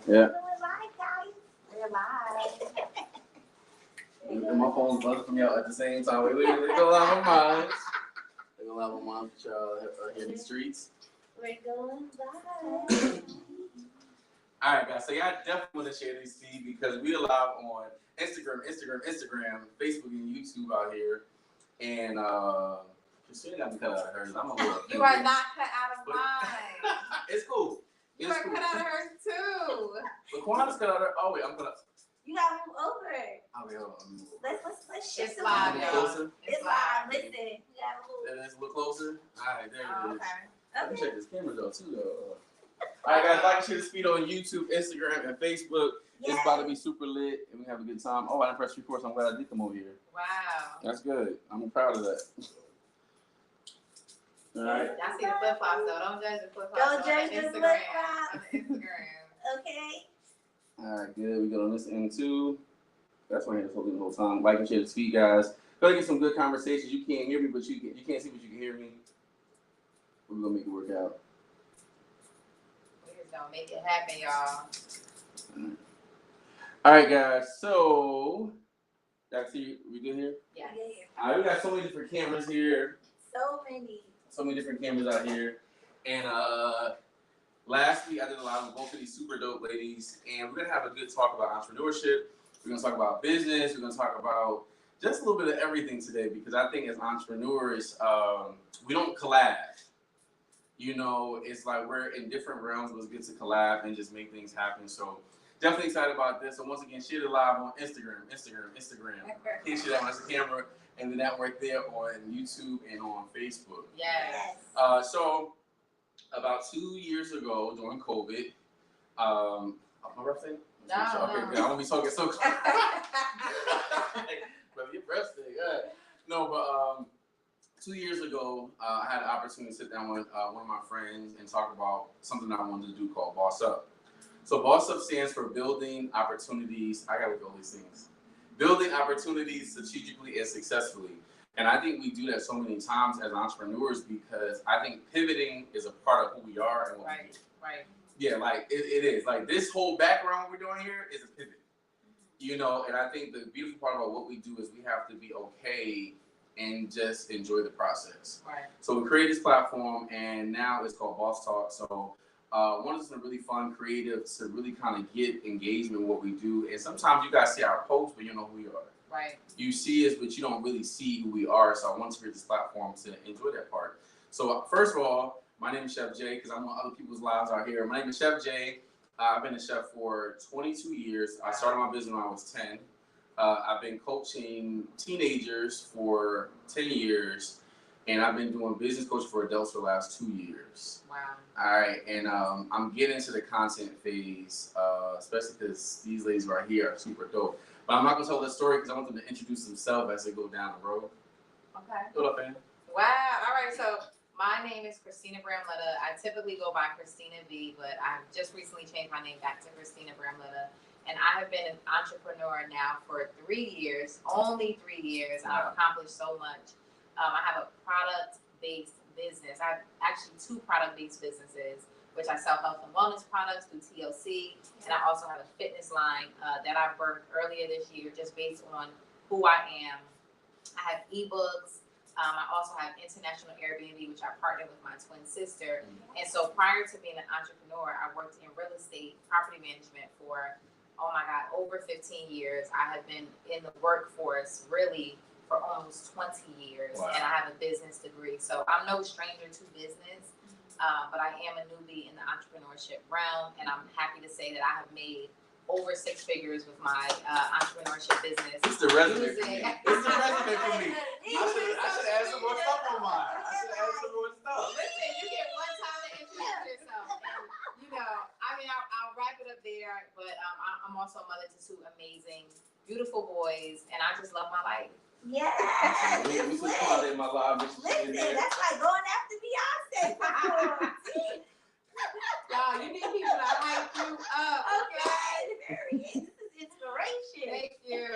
Yeah. We're live. And my phone's buzzing from y'all at the same time. Wait, they're gonna live on mine. They're gonna live on mine for y'all here in the streets. We're going live. Alright, guys, so y'all definitely want to share this feed because we are live on Instagram, Facebook, and YouTube out here. And Krystina got me cut out of hers. I'm a little You are not cut out of mine. It's cool. You are cut out of hers too. But Quanda's cut out of her. Oh wait, I'm cut out. You gotta move over. Oh wait, hold on. Let's shift It's live, closer. It's live. Listen, you gotta move. Let's look closer. Alright, there it is. Let me Okay. check this camera though too though. Alright guys, like and share this feed on YouTube, Instagram, and Facebook. Yes. It's about to be super lit and we have a good time. Oh, I didn't press record, so I'm glad I did come over here. Wow. That's good. I'm proud of that. Alright. Y'all see the flip flops though. Don't judge the flip flops. Don't judge the flip-flops. On Instagram. Okay. Alright, good. We got on this end too. That's why I had the whole time. Like and share this feed, guys. Gonna get some good conversations. You can't hear me, but you can't see, but you can hear me. We're gonna make it work out. We just gonna make it happen, y'all. Alright, guys. So that's it. We good here? Yeah. Alright, we got so many different cameras here. So many Different cameras out here. And last week I did a live with both of these super dope ladies, and we're gonna have a good talk about entrepreneurship. We're gonna talk about business. We're gonna talk about just a little bit of everything today because I think as entrepreneurs, we don't collab. You know, it's like we're in different realms, but it's good to collab and just make things happen. So definitely excited about this. So once again, share it live on Instagram. Can't share that on the camera, and then that right there on YouTube and on Facebook. Yes. So about 2 years ago during COVID, my birthday? No. Okay, good. I won't be talking so but your birthday, yeah. No, but 2 years ago, I had the opportunity to sit down with one of my friends and talk about something I wanted to do called Boss Up. So Boss Up stands for building opportunities. I gotta go these things. Building opportunities strategically and successfully. And I think we do that so many times as entrepreneurs because I think pivoting is a part of who we are and what we do. Right. Yeah, like it is. Like this whole background we're doing here is a pivot. You know, and I think the beautiful part about what we do is we have to be okay and just enjoy the process. Right. So we created this platform and now it's called Boss Talk. So one is really fun, creative to really kind of get engagement in what we do. And sometimes you guys see our posts, but you know who we are. Right. You see us, but you don't really see who we are. So I want to create this platform to enjoy that part. So first of all, my name is Chef Jay because I'm on other people's lives out here. My name is Chef Jay. I've been a chef for 22 years. I started my business when I was 10. I've been coaching teenagers for 10 years. And I've been doing business coaching for adults for the last 2 years. Wow. All right. And I'm getting into the content phase, especially because these ladies right here are super dope. But I'm not going to tell the story because I want them to introduce themselves as they go down the road. Okay. What up, man? Wow. All right. So my name is Krystina Bramletta. I typically go by Krystina V, but I've just recently changed my name back to Krystina Bramletta. And I have been an entrepreneur now for 3 years, only 3 years. Wow. I've accomplished so much. I have a product-based business. I have actually 2 product-based businesses, which I sell health and wellness products through TLC. And I also have a fitness line that I birthed earlier this year just based on who I am. I have ebooks. I also have International Airbnb, which I partnered with my twin sister. And so prior to being an entrepreneur, I worked in real estate, property management for, oh my God, over 15 years. I have been in the workforce really for almost 20 years. Wow. And I have a business degree. So I'm no stranger to business, but I am a newbie in the entrepreneurship realm. And I'm happy to say that I have made over 6 figures with my entrepreneurship business. It's the resume for me. It's the resume for me. I should add some more stuff on mine. I should add some more stuff. Listen, you get one time to introduce yourself. And, you know, I mean, I'll wrap it up there, but I'm also a mother to 2 amazing, beautiful boys, and I just love my life. Yeah. We should call it my live. Listen, that's like going after Beyonce. Y'all, you need people to hype you up. Okay, there he is. This is inspiration. Thank you.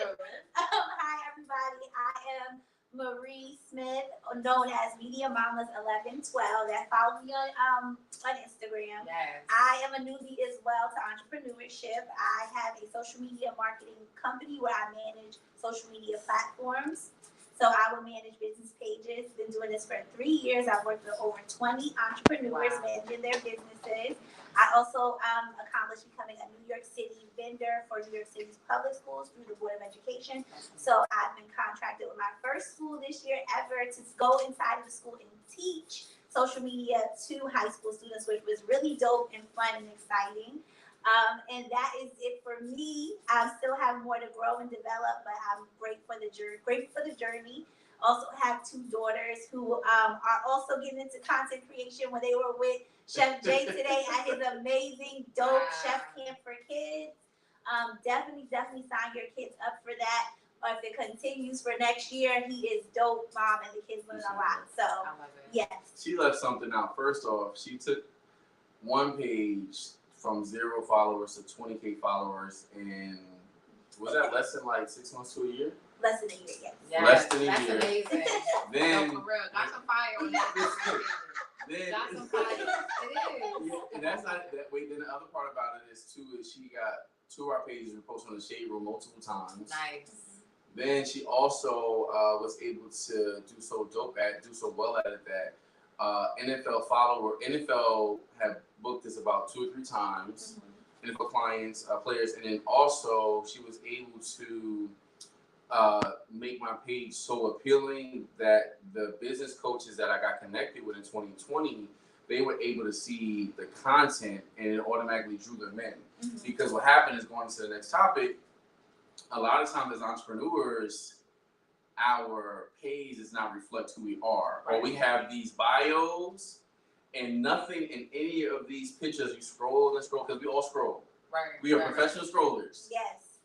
Hi, everybody. I am Marie Smith, known as Media Mamas 1112. That follow me on Instagram. Instagram. Yes. I am a newbie as well to entrepreneurship. I have a social media marketing company where I manage social media platforms. So I will manage business pages. Been doing this for 3 years. I've worked with over 20 entrepreneurs managing their businesses. I also accomplished becoming a New York City vendor for New York City's public schools through the Board of Education. So I've been contracted with my first school this year ever to go inside of the school and teach social media to high school students, which was really dope and fun and exciting. And that is it for me. I still have more to grow and develop, but I'm grateful for the journey. Also have 2 daughters who are also getting into content creation when they were with Chef Jay today at his amazing dope chef camp for kids. Definitely sign your kids up for that. Or if it continues for next year, he is dope, mom, and the kids learn a lot. So yes. She left something out. First off, she took one page from 0 followers to 20K followers in, was that less than like 6 months to a year? Less than a year, yes. Less than a that's year. Amazing. Then, no, for real. Got some fire on that. then, Got some fire. It is. Yeah, and that's not that way. Then the other part about it is too is she got 2 of our pages reposted on the Shade Room multiple times. Nice. Then she also was able to do so well at it that NFL have booked us about 2 or 3 times. NFL clients, players, and then also she was able to make my page so appealing that the business coaches that I got connected with in 2020, they were able to see the content and it automatically drew them in. Because what happened is, going to the next topic, a lot of times as entrepreneurs, our page does not reflect who we are. Or we have these bios and nothing in any of these pictures. You scroll and scroll because we all scroll. Right. We are professional scrollers. Yes.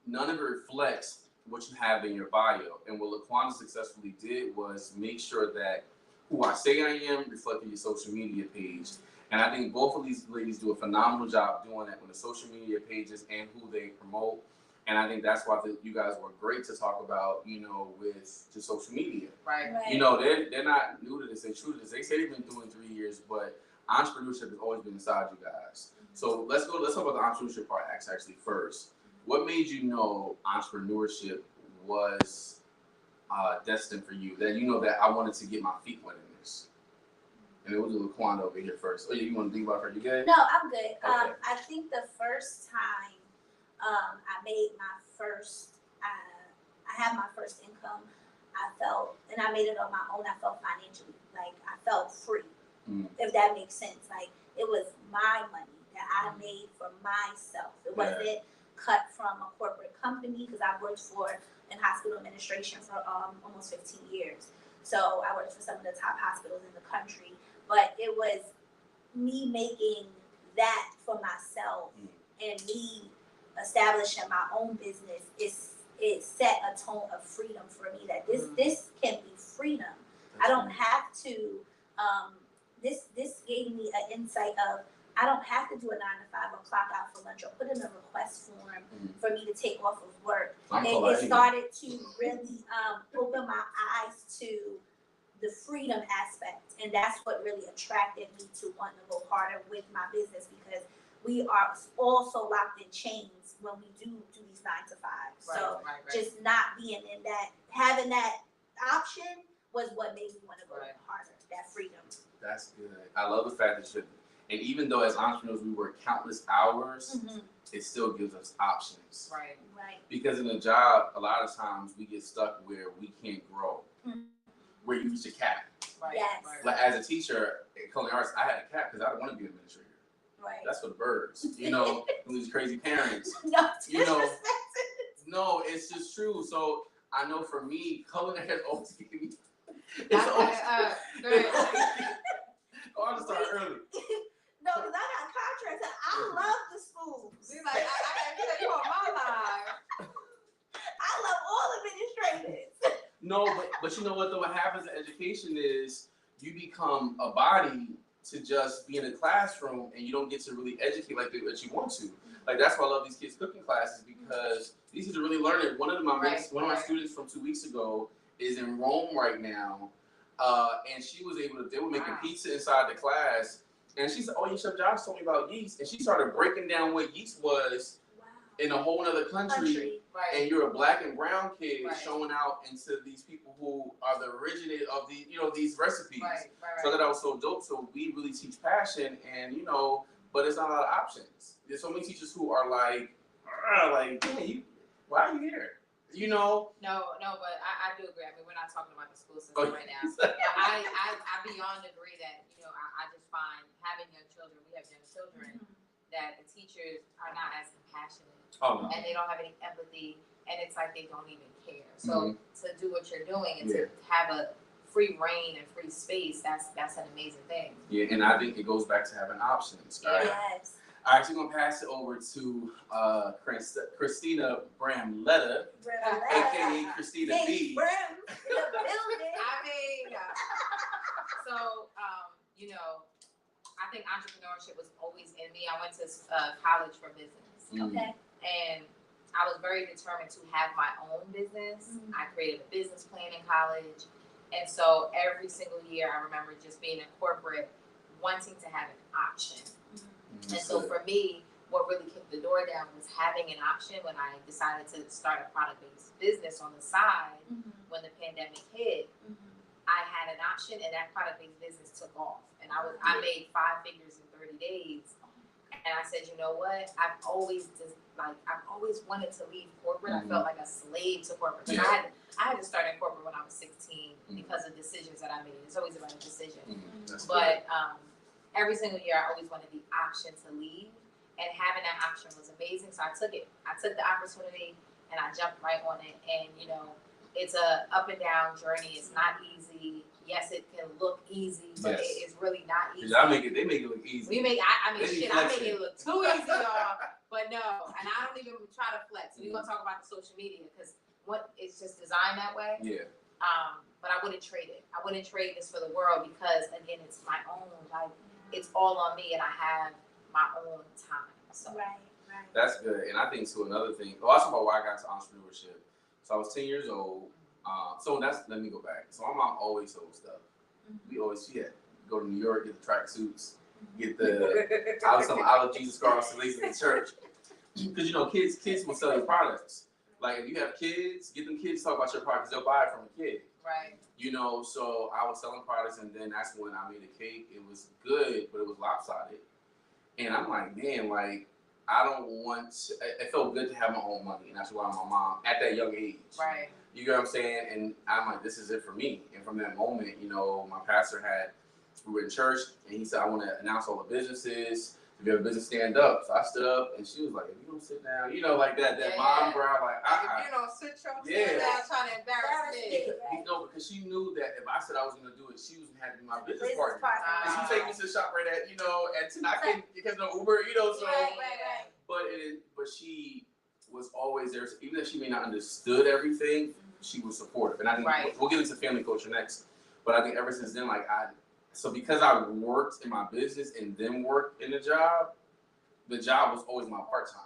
None of it reflects what you have in your bio. And what LaQuanda successfully did was make sure that who I say I am reflected your social media page. And I think both of these ladies do a phenomenal job doing that with the social media pages and who they promote. And I think that's why you guys were great to talk about, with the social media. Right. They're not new to this, they're true to this. They say they've been doing 3 years, but entrepreneurship has always been inside you guys. So let's talk about the entrepreneurship part actually first. What made you know entrepreneurship was destined for you? That that I wanted to get my feet wet in this. And then we'll do LaQuanda over here first. Oh yeah, you want to think about her? You good? No, I'm good. Okay. I think the first time I made my first, I had my first income, I felt, and I made it on my own, I felt financially, like I felt free, if that makes sense. Like it was my money that I made for myself. It wasn't cut from a corporate company, because I worked in hospital administration for almost 15 years. So I worked for some of the top hospitals in the country, but it was me making that for myself and me establishing my own business. It set a tone of freedom for me, that this can be freedom. I don't have to, this gave me an insight of, I don't have to do a 9 to 5 or clock out for lunch or put in a request form for me to take off of work. It started to really open my eyes to the freedom aspect, and that's what really attracted me to wanting to go harder with my business, because we are also locked in chains when we do these 9 to 5. Just not being in that, having that option was what made me want to go harder. That freedom. That's good. I love the fact that and even though as entrepreneurs we work countless hours, it still gives us options. Right. Because in a job, a lot of times we get stuck where we can't grow, where you reach a cap. Yes. Like as a teacher at culinary arts, I had a cap because I didn't want to be an administrator. Right. That's for the birds. These crazy parents. No, it's just true. So I know for me, culinary has always given me. I'll just start early. No, because I got contracts and I love the schools. She's like, I can't tell you on my life. I love all administrators. No, but you know what though? What happens in education is you become a body to just be in a classroom, and you don't get to really educate like that you want to. Like that's why I love these kids' cooking classes, because these kids are really learning. One of my students from 2 weeks ago is in Rome right now, and she was able to. They were making pizza inside the class, And she said, "Oh, yeah, Chef Josh told me about yeast," and she started breaking down what yeast was in a whole other country. Right. And you're a black and brown kid Right. showing out into these people who are the originator of the, these recipes. Right. So that was so dope. So we really teach passion, and but there's not a lot of options. There's so many teachers who are like, "Hey, why are you here?" No, but I do agree. I mean, we're not talking about the school system right now. I beyond agree that, I just find having young children, we have young children, that the teachers are not as compassionate. Oh, no. And they don't have any empathy, and it's like they don't even care. So to do what you're doing and to have a free reign and free space, that's an amazing thing. Yeah, and I think it goes back to having options. Right? Yes. All right, so we're gonna pass it over to Krystina Bramletta, aka Krystina B. Bram in the building. So I think entrepreneurship was always in me. I went to college for business. Okay. And I was very determined to have my own business. I created a business plan in college. And so every single year, I remember just being in corporate, wanting to have an option. And so for me, what really kicked the door down was having an option when I decided to start a product-based business on the side. When the pandemic hit, I had an option, and that product-based business took off. And I made 5 figures in 30 days. And I said, you know what? I've always wanted to leave corporate. I felt like a slave to corporate. And I had to start in corporate when I was 16 because of decisions that I made. It's always about a decision. But every single year, I always wanted the option to leave, and having that option was amazing. So I took it. I took the opportunity, and I jumped right on it. And it's a up and down journey. It's not easy. Yes, it can look easy, but it is really not easy. They make it look easy. I make it look too easy, y'all. But no, and I don't even try to flex. We're gonna talk about the social media because it's just designed that way. Yeah. But I wouldn't trade it. I wouldn't trade this for the world because again, it's my own. It's all on me, and I have my own time. So. Right. That's good. And I think too another thing. Well, that's about why I got into entrepreneurship. So I was 10 years old. Let me go back. So my mom always sold stuff. We always go to New York, get the track suits, get the I was Jesus Christ and in the church. Because kids will sell your products. Like if you have kids, get them kids to talk about your products. They'll buy it from a kid. Right. So I was selling products, and then that's when I made a cake. It was good, but it was lopsided. And I'm like, man, I don't want to, it felt good to have my own money, and that's why my mom, at that young age. Right. You get what I'm saying? And I'm like, this is it for me. And from that moment, my pastor we were in church, and he said, I want to announce all the businesses. If you have a business, stand up. So I stood up, and she was like, if you don't sit down, like that mom brow, sit your down trying to embarrass me. Because she knew that if I said I was going to do it, she was going to have to be my business partner. And she take me to the shop right at 10, I can't, because no Uber, so. Right. But she was always there. So even if she may not understood everything, she was supportive. And I think we'll get into family culture next. But I think ever since then, so because I worked in my business and then worked in the job was always my part-time.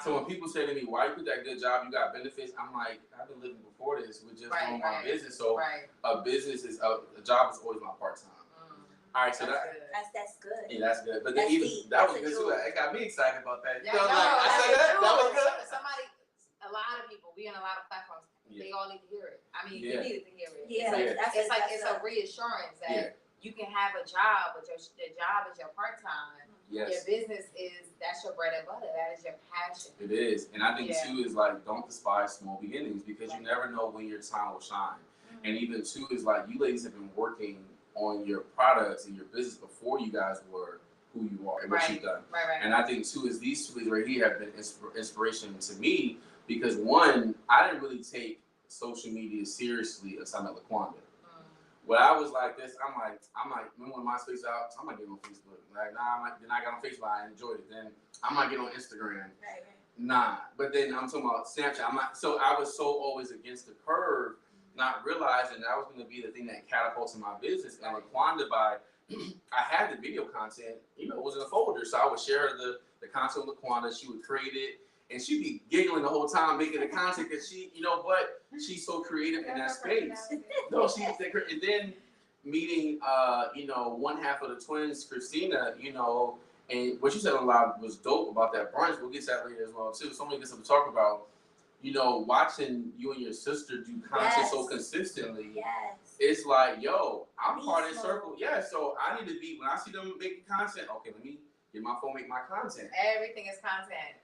So when people say to me, why you put that good job, you got benefits, I'm like, I've been living before this with just doing my business. So a job is always my part-time. All right, so that's good. Yeah, that's good. But then that was good too. It got me excited about that. Yeah, I said that was good. A lot of people, we on a lot of platforms, they all need to hear it. I mean, you needed to hear it. Yeah, it's a reassurance that you can have a job, but the job is your part-time. Yes. Your business that's your bread and butter. That is your passion. It is. And I think too is don't despise small beginnings because you never know when your time will shine. And even two is you ladies have been working on your products and your business before you guys were who you are and what you've done. Right. And I think too is these two ladies right here have been inspiration to me because one, I didn't really take social media seriously until I met LaQuanda. When I was like this, I'm like, remember when MySpace out? I might get on Facebook. Then I got on Facebook, I enjoyed it. Then I might get on Instagram. Right. Nah. But then I'm talking about Snapchat. So I was so always against the curve, not realizing that was going to be the thing that catapulted my business. And LaQuanda, I had the video content, it was in a folder. So I would share the content with LaQuanda. She would create it. And she'd be giggling the whole time making the content because she's so creative in that space. No, and then meeting, one half of the twins, Krystina, and what you said on live was dope about that brunch. We'll get to that later as well too. So many good stuff to talk about. Watching you and your sister do content so consistently. Yes. It's like, yo, I'm part of the circle. Yeah, so I need to be, when I see them making content, okay, let me get my phone, make my content. Everything is content.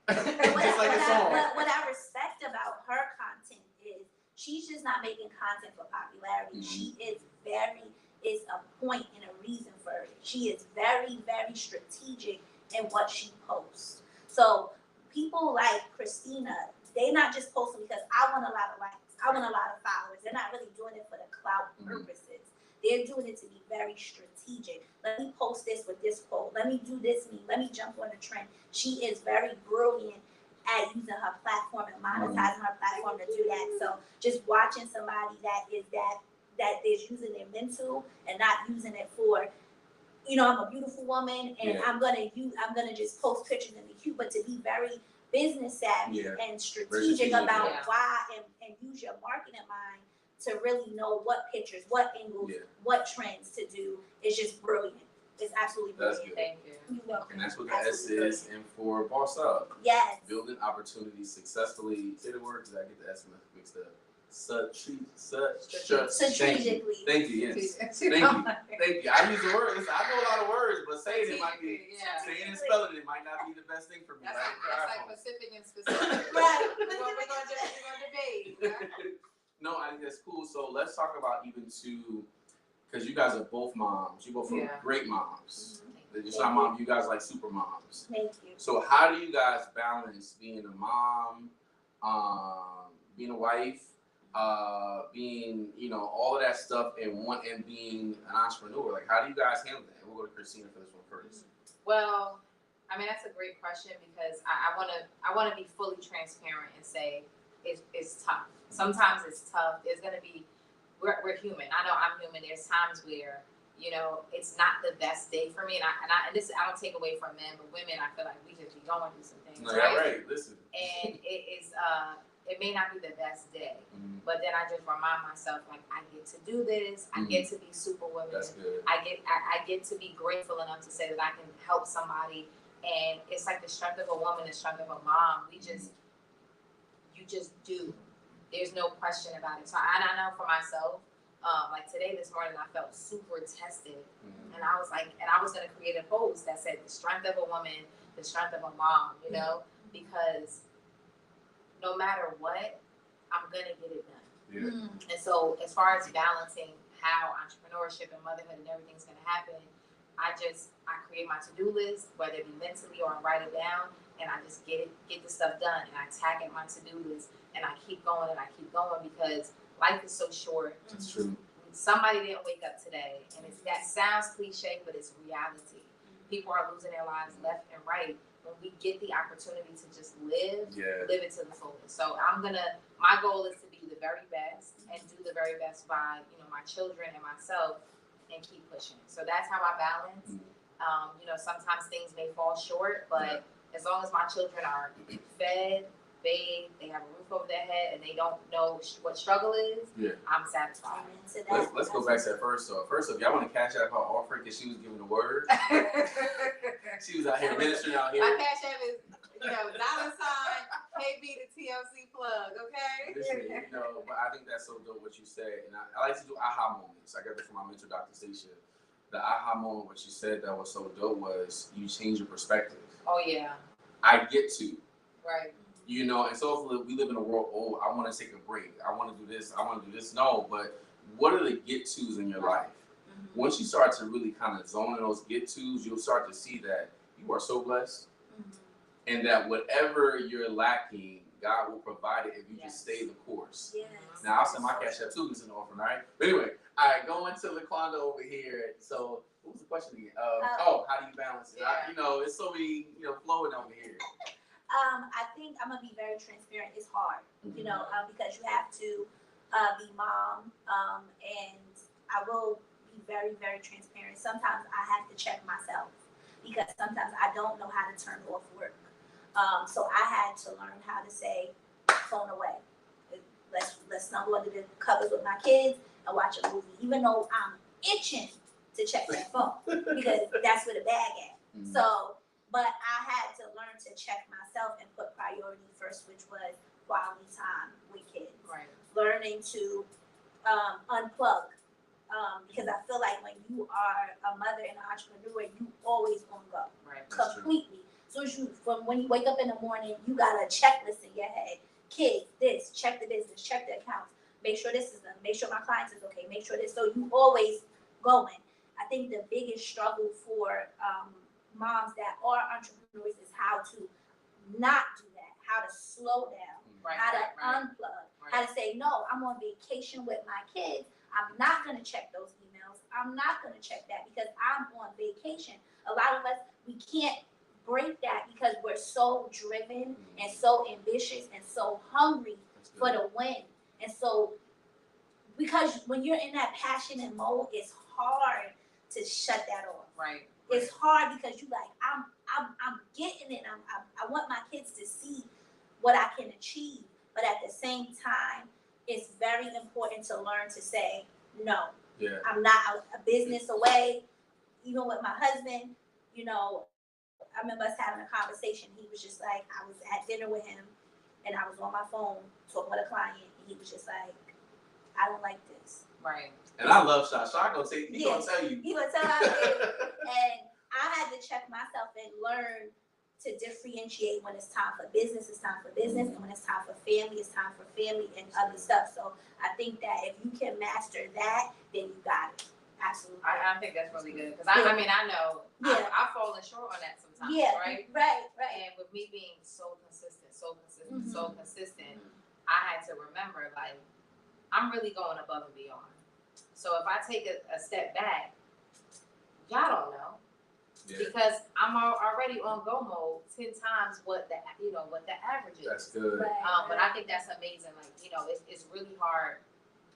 What I respect about her content is she's just not making content for popularity. She is it's a point and a reason for it. She is very, very strategic in what she posts. So people like Krystina, they're not just posting because I want a lot of likes, I want a lot of followers. They're not really doing it for the clout purposes. They're doing it to be very strategic. Let me post this with this quote. Let me do this meme. Let me jump on a trend. She is very brilliant at using her platform and monetizing her platform to do that. So just watching somebody that is using their mental and not using it for, I'm a beautiful woman and I'm gonna just post pictures and be cute, but to be very business savvy and strategic about why and use your marketing mind to really know what pictures, what angles, what trends to do is just brilliant. It's absolutely brilliant. That's good. Thank you. You're welcome. And that's what the S is, and for Boss Up. Yes. Building opportunities successfully. Say the word because I get the S mixed up. Strategically. Thank you, yes. Thank you. I use the words. I know a lot of words, but saying it might be, saying and spelling it might not be the best thing for me. That's like Pacific and specific. Right. We're gonna debate. No, I think that's cool. So let's talk about even because you guys are both moms. You both are great moms. You're not mom. You guys like super moms. Thank you. So how do you guys balance being a mom, being a wife, being all of that stuff, and being an entrepreneur? Like, how do you guys handle that? And we'll go to Krystina for this one first. Well, I mean, that's a great question because I wanna be fully transparent and say it's tough. Sometimes it's tough. There's gonna be we're human. I know I'm human. There's times where it's not the best day for me, and I don't take away from men, but women, I feel like we just be going through some things. No, right? Listen. And it may not be the best day, but then I just remind myself, like, I get to do this. I get to be Superwoman. That's good. I get to be grateful enough to say that I can help somebody, and it's like the strength of a woman, the strength of a mom. You just do. There's no question about it. So I know for myself, like this morning, I felt super tested, and I was gonna create a post that said the strength of a woman, the strength of a mom, because no matter what, I'm gonna get it done. Yeah. And so as far as balancing how entrepreneurship and motherhood and everything's gonna happen, I create my to-do list, whether it be mentally or I write it down, and I just get the stuff done, and I tag in my to-do list, and I keep going because life is so short. That's true. Somebody didn't wake up today, and that sounds cliche, but it's reality. People are losing their lives left and right. When we get the opportunity to just live it to the fullest. So my goal is to be the very best and do the very best by, my children and myself, and keep pushing. So that's how I balance. Sometimes things may fall short, but as long as my children are fed, bathed, they have a roof over their head, and they don't know what struggle is, I'm satisfied. Let's go back to that first off. First off, y'all want to cash out her offer because she was giving the word. She was out here ministering out here. My cash app is, $, KB the TLC plug, okay? Listen, but I think that's so dope what you said, and I like to do aha moments. I got that from my mentor, Dr. Stacia. The aha moment, what you said that was so dope was you change your perspective. Oh yeah. I get to. Right. And so if we live in a world, I want to take a break. I want to do this. I want to do this. No, but what are the get-tos in your life? Once you start to really kind of zone in those get-tos, you'll start to see that you are so blessed. And that whatever you're lacking, God will provide it if you just stay the course. Yes. Now, I'll send my cash app too, it's an orphan, all right? But anyway, all right, going to LaQuanda over here. So, what was the question again? How do you balance it? It's so many, flowing over here. I think I'm gonna be very transparent. It's hard, because you have to be mom, and I will be very, very transparent. Sometimes I have to check myself because sometimes I don't know how to turn off work. So I had to learn how to say, phone away. Let's snuggle under the covers with my kids and watch a movie. Even though I'm itching to check that phone because that's where the bag at. Mhm. So, but I had to learn to check myself and put priority first, which was quality time with kids. Right. Learning to unplug. Because I feel like when you are a mother and an entrepreneur, you always gonna go Right. That's true. completely. So as you, from when you wake up in the morning, you got a checklist in your head. Kids, this, check the business, check the accounts, make sure this is done, make sure my clients is okay, make sure this. So you always going. I think the biggest struggle for moms that are entrepreneurs is how to not do that, how to slow down, Right. how to Right. unplug, Right. how to say, no, I'm on vacation with my kids. I'm not going to check those emails. I'm not going to check that because I'm on vacation. A lot of us, we can't break that because we're so driven and so ambitious and so hungry That's for good. the win. And so, because when you're in that passionate mode, it's hard to shut that off. Right. It's hard because you like, I'm getting it. I want my kids to see what I can achieve. But at the same time, it's very important to learn to say, no, Yeah. I'm not a business away. Even with my husband, I remember us having a conversation. He was just like, I was at dinner with him and I was on my phone talking with a client. And he was just like, I don't like this. Right. And I love Sha. Sha gonna tell you. He would tell me, and I had to check myself and learn to differentiate when it's time for business, it's time for business, and when it's time for family, it's time for family and other stuff. So I think that if you can master that, then you got it. Absolutely. I think that's really good because I know Yeah. I've fallen short on that sometimes. Yeah. Right. Right. And with me being so consistent, Mhm. I had to remember like I'm really going above and beyond. So if I take a step back, y'all don't know. Yeah. Because I'm already on go mode 10 times what the average is. That's good. Right. But I think that's amazing. Like it's really hard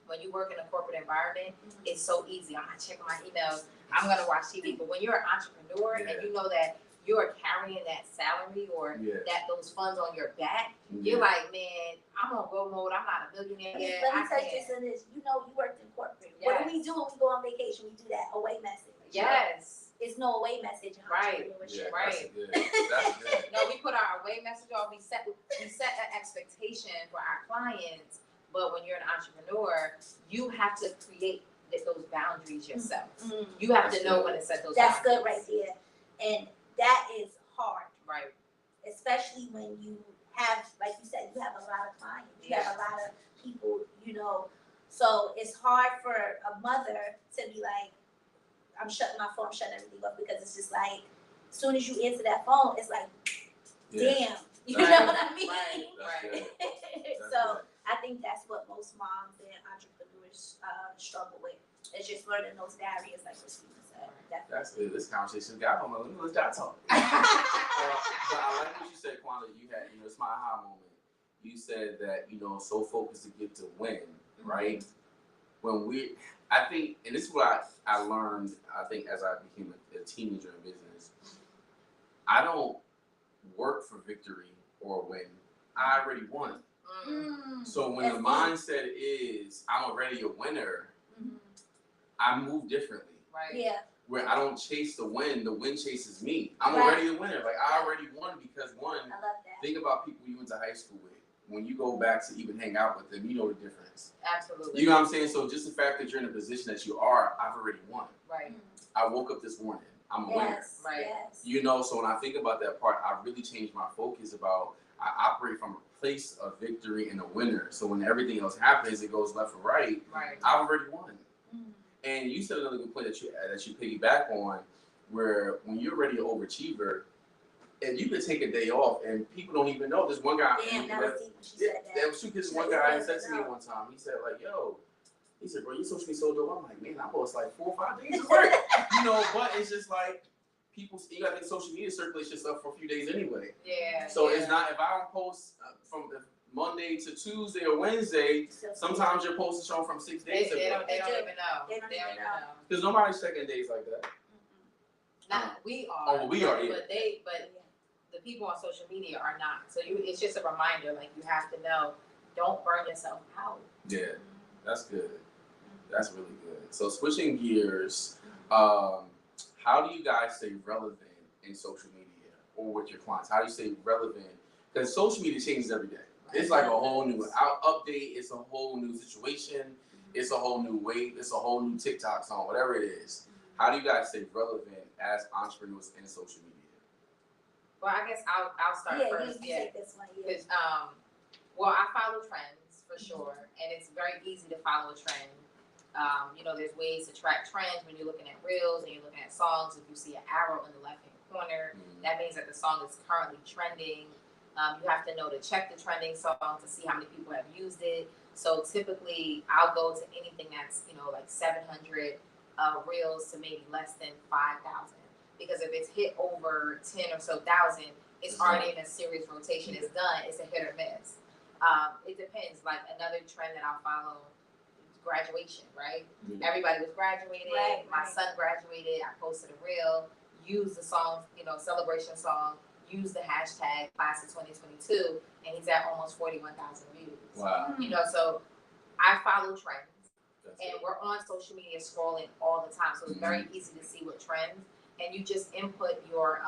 when you work in a corporate environment. It's so easy. I'm not checking my emails. I'm gonna watch TV. But when you're an entrepreneur and you know that you're carrying that salary or that those funds on your back, you're like, man, I'm on go mode. I'm not a millionaire yet. Let me tell you this. You worked in corporate. Yes. What do we do when we go on vacation? We do that away message. Yes. It's no away message in entrepreneurship. Yeah, Right. That's good. That's good. No, we put our away message on. We set an expectation for our clients. But when you're an entrepreneur, you have to create those boundaries yourself. Mm-hmm. You have That's to know good. when to set those That's boundaries. good right there. And that is hard. Right. Especially when you have, like you said, you have a lot of clients. You have a lot of people, So it's hard for a mother to be like, I'm shutting my phone, I'm shutting everything up because it's just like, as soon as you answer that phone, it's like, damn. You know what I mean? Right. That's So good. I think that's what most moms and entrepreneurs struggle with. It's just learning those barriers, like Krystina said. Definitely. That's good. This conversation got on. Let y'all talk. But I like what you said, Kwanda. You had, it's my aha moment. You said that, so focused to get to win, right? I think, and this is what I learned, I think, as I became a teenager in business. I don't work for victory or win. I already won. So when the mindset is, I'm already a winner, I move differently. Right. Yeah. where I don't chase the win chases me. I'm already a winner. Like, I already won because, one, I love that. think about people you went to high school with. When you go back to even hang out with them, you know the difference. Absolutely. You know what I'm saying? So just the fact that you're in a position that you are, I've already won. Right. I woke up this morning. I'm a winner. Yes. Right. Yes. You know, so when I think about that part, I really changed my focus about, I operate from a place of victory and a winner. So when everything else happens, it goes left or right. Right. I've already won. And you said another good point that you piggyback on, where when you're already an overachiever, and you could take a day off, and people don't even know. There's one guy. Damn, that was deep when she said that. There was two kids. One guy said to me one time. He said, like, yo, he said, bro, you're supposed to be so dope. I'm like, man, I lost like 4 or 5 days of work. But it's just like, people, you got to think social media circulates your stuff for a few days anyway. Yeah. So it's not, if I don't post from Monday to Tuesday or Wednesday, sometimes your posts are shown from 6 days ago. They don't even know. They don't even know. Because nobody's checking days like that. Not we are. Oh, we are. Yeah. But the people on social media are not. So it's just a reminder. Like, you have to know, don't burn yourself out. Yeah, that's good. That's really good. So switching gears, how do you guys stay relevant in social media or with your clients? How do you stay relevant? Because social media changes every day. It's like a whole new update. It's a whole new situation. It's a whole new wave. It's a whole new TikTok song, whatever it is. How do you guys stay relevant as entrepreneurs in social media? Well, I guess I'll start first. You take this one. Because well, I follow trends for sure, and it's very easy to follow a trend. You know, there's ways to track trends when you're looking at reels and you're looking at songs. If you see an arrow in the left hand corner, that means that the song is currently trending. You have to know to check the trending song to see how many people have used it. So typically, I'll go to anything that's, you know, like 700 reels to maybe less than 5,000. Because if it's hit over 10 or so thousand, it's already in a serious rotation. It's done. It's a hit or miss. It depends. Like another trend that I'll follow is graduation, right? Everybody was graduating. My son graduated. I posted a reel, used the song, you know, celebration song, used the hashtag class of 2022, and he's at almost 41,000 views. Wow. You know, so I follow trends, and we're on social media scrolling all the time, so it's very easy to see what trends, and you just input your,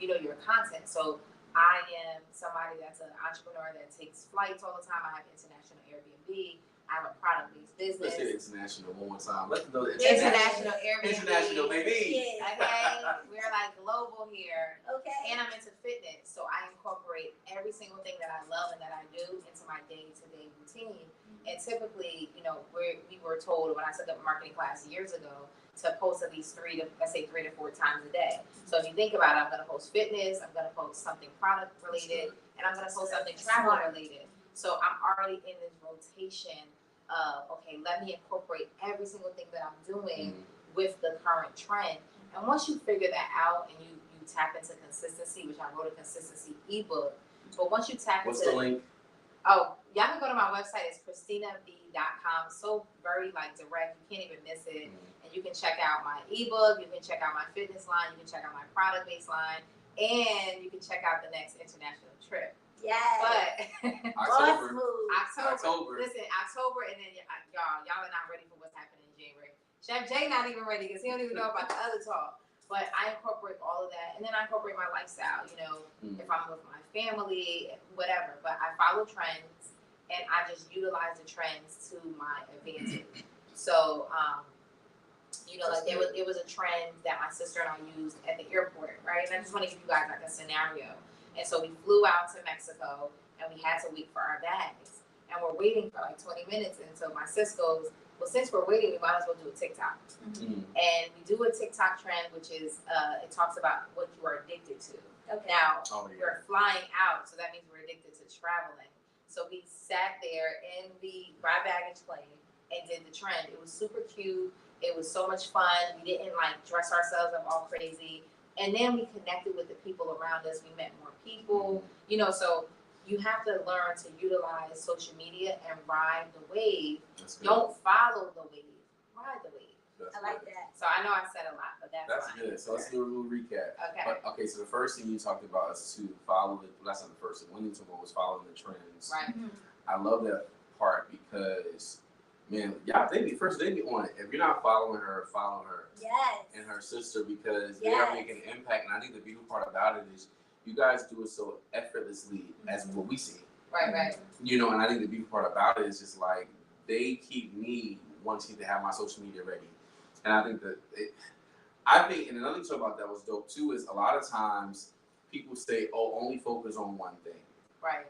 you know, your content. So I am somebody that's an entrepreneur that takes flights all the time. I have international Airbnb. I have a product-based business. Let's say international one more time. Let's know the International Airbnb. International, baby. Yeah. Okay, we're like global here. Okay. And I'm into fitness, so I incorporate every single thing that I love and that I do into my day-to-day routine. And typically, you know, we were told when I took up a marketing class years ago to post at least 3 to 4 times a day. So if you think about it, I'm going to post fitness, I'm going to post something product related, and I'm going to post something travel related. So I'm already in this rotation of, okay, let me incorporate every single thing that I'm doing with the current trend. And once you figure that out and you tap into consistency, which I wrote a consistency ebook, but once you tap What's into— the link? Oh, y'all can go to my website. It's KrystinaB.com. So very like direct. You can't even miss it. And you can check out my ebook. You can check out my fitness line. You can check out my product based line. And you can check out the next international trip. Yes. But October. Listen, October, and then y'all are not ready for what's happening in January. Chef Jay not even ready because he don't even know about the other talk. But I incorporate all of that, and then I incorporate my lifestyle. You know, if I'm with my family, whatever. But I follow trends, and I just utilize the trends to my advantage. So, you know, like it was a trend that my sister and I used at the airport, right? And I just want to give you guys like a scenario. And so we flew out to Mexico, and we had to wait for our bags, and we're waiting for like 20 minutes. And so my sis goes, well, since we're waiting, we might as well do a TikTok. And we do a TikTok trend, which is, it talks about what you are addicted to. Okay. Now, we're flying out, so that means we're addicted to traveling. So we sat there in the by baggage plane and did the trend. It was super cute. It was so much fun. We didn't like dress ourselves up all crazy. And then we connected with the people around us. We met more people, you know, so you have to learn to utilize social media and ride the wave. Don't follow the wave, ride the wave. I like that. So I know I said a lot, but that's good. So let's do a little recap. Okay. Okay, so the first thing you talked about is to follow the, that's not the first thing. One thing was following the trends. Right. I love that part because, man, y'all, they be on it. If you're not following her, follow her. Yes. And her sister, because they are making an impact. And I think the beautiful part about it is you guys do it so effortlessly as what we see. Right. You know, and I think the beautiful part about it is just like they keep me wanting to have my social media ready. And I think and another thing about that was dope too is a lot of times people say, oh, only focus on one thing. Right.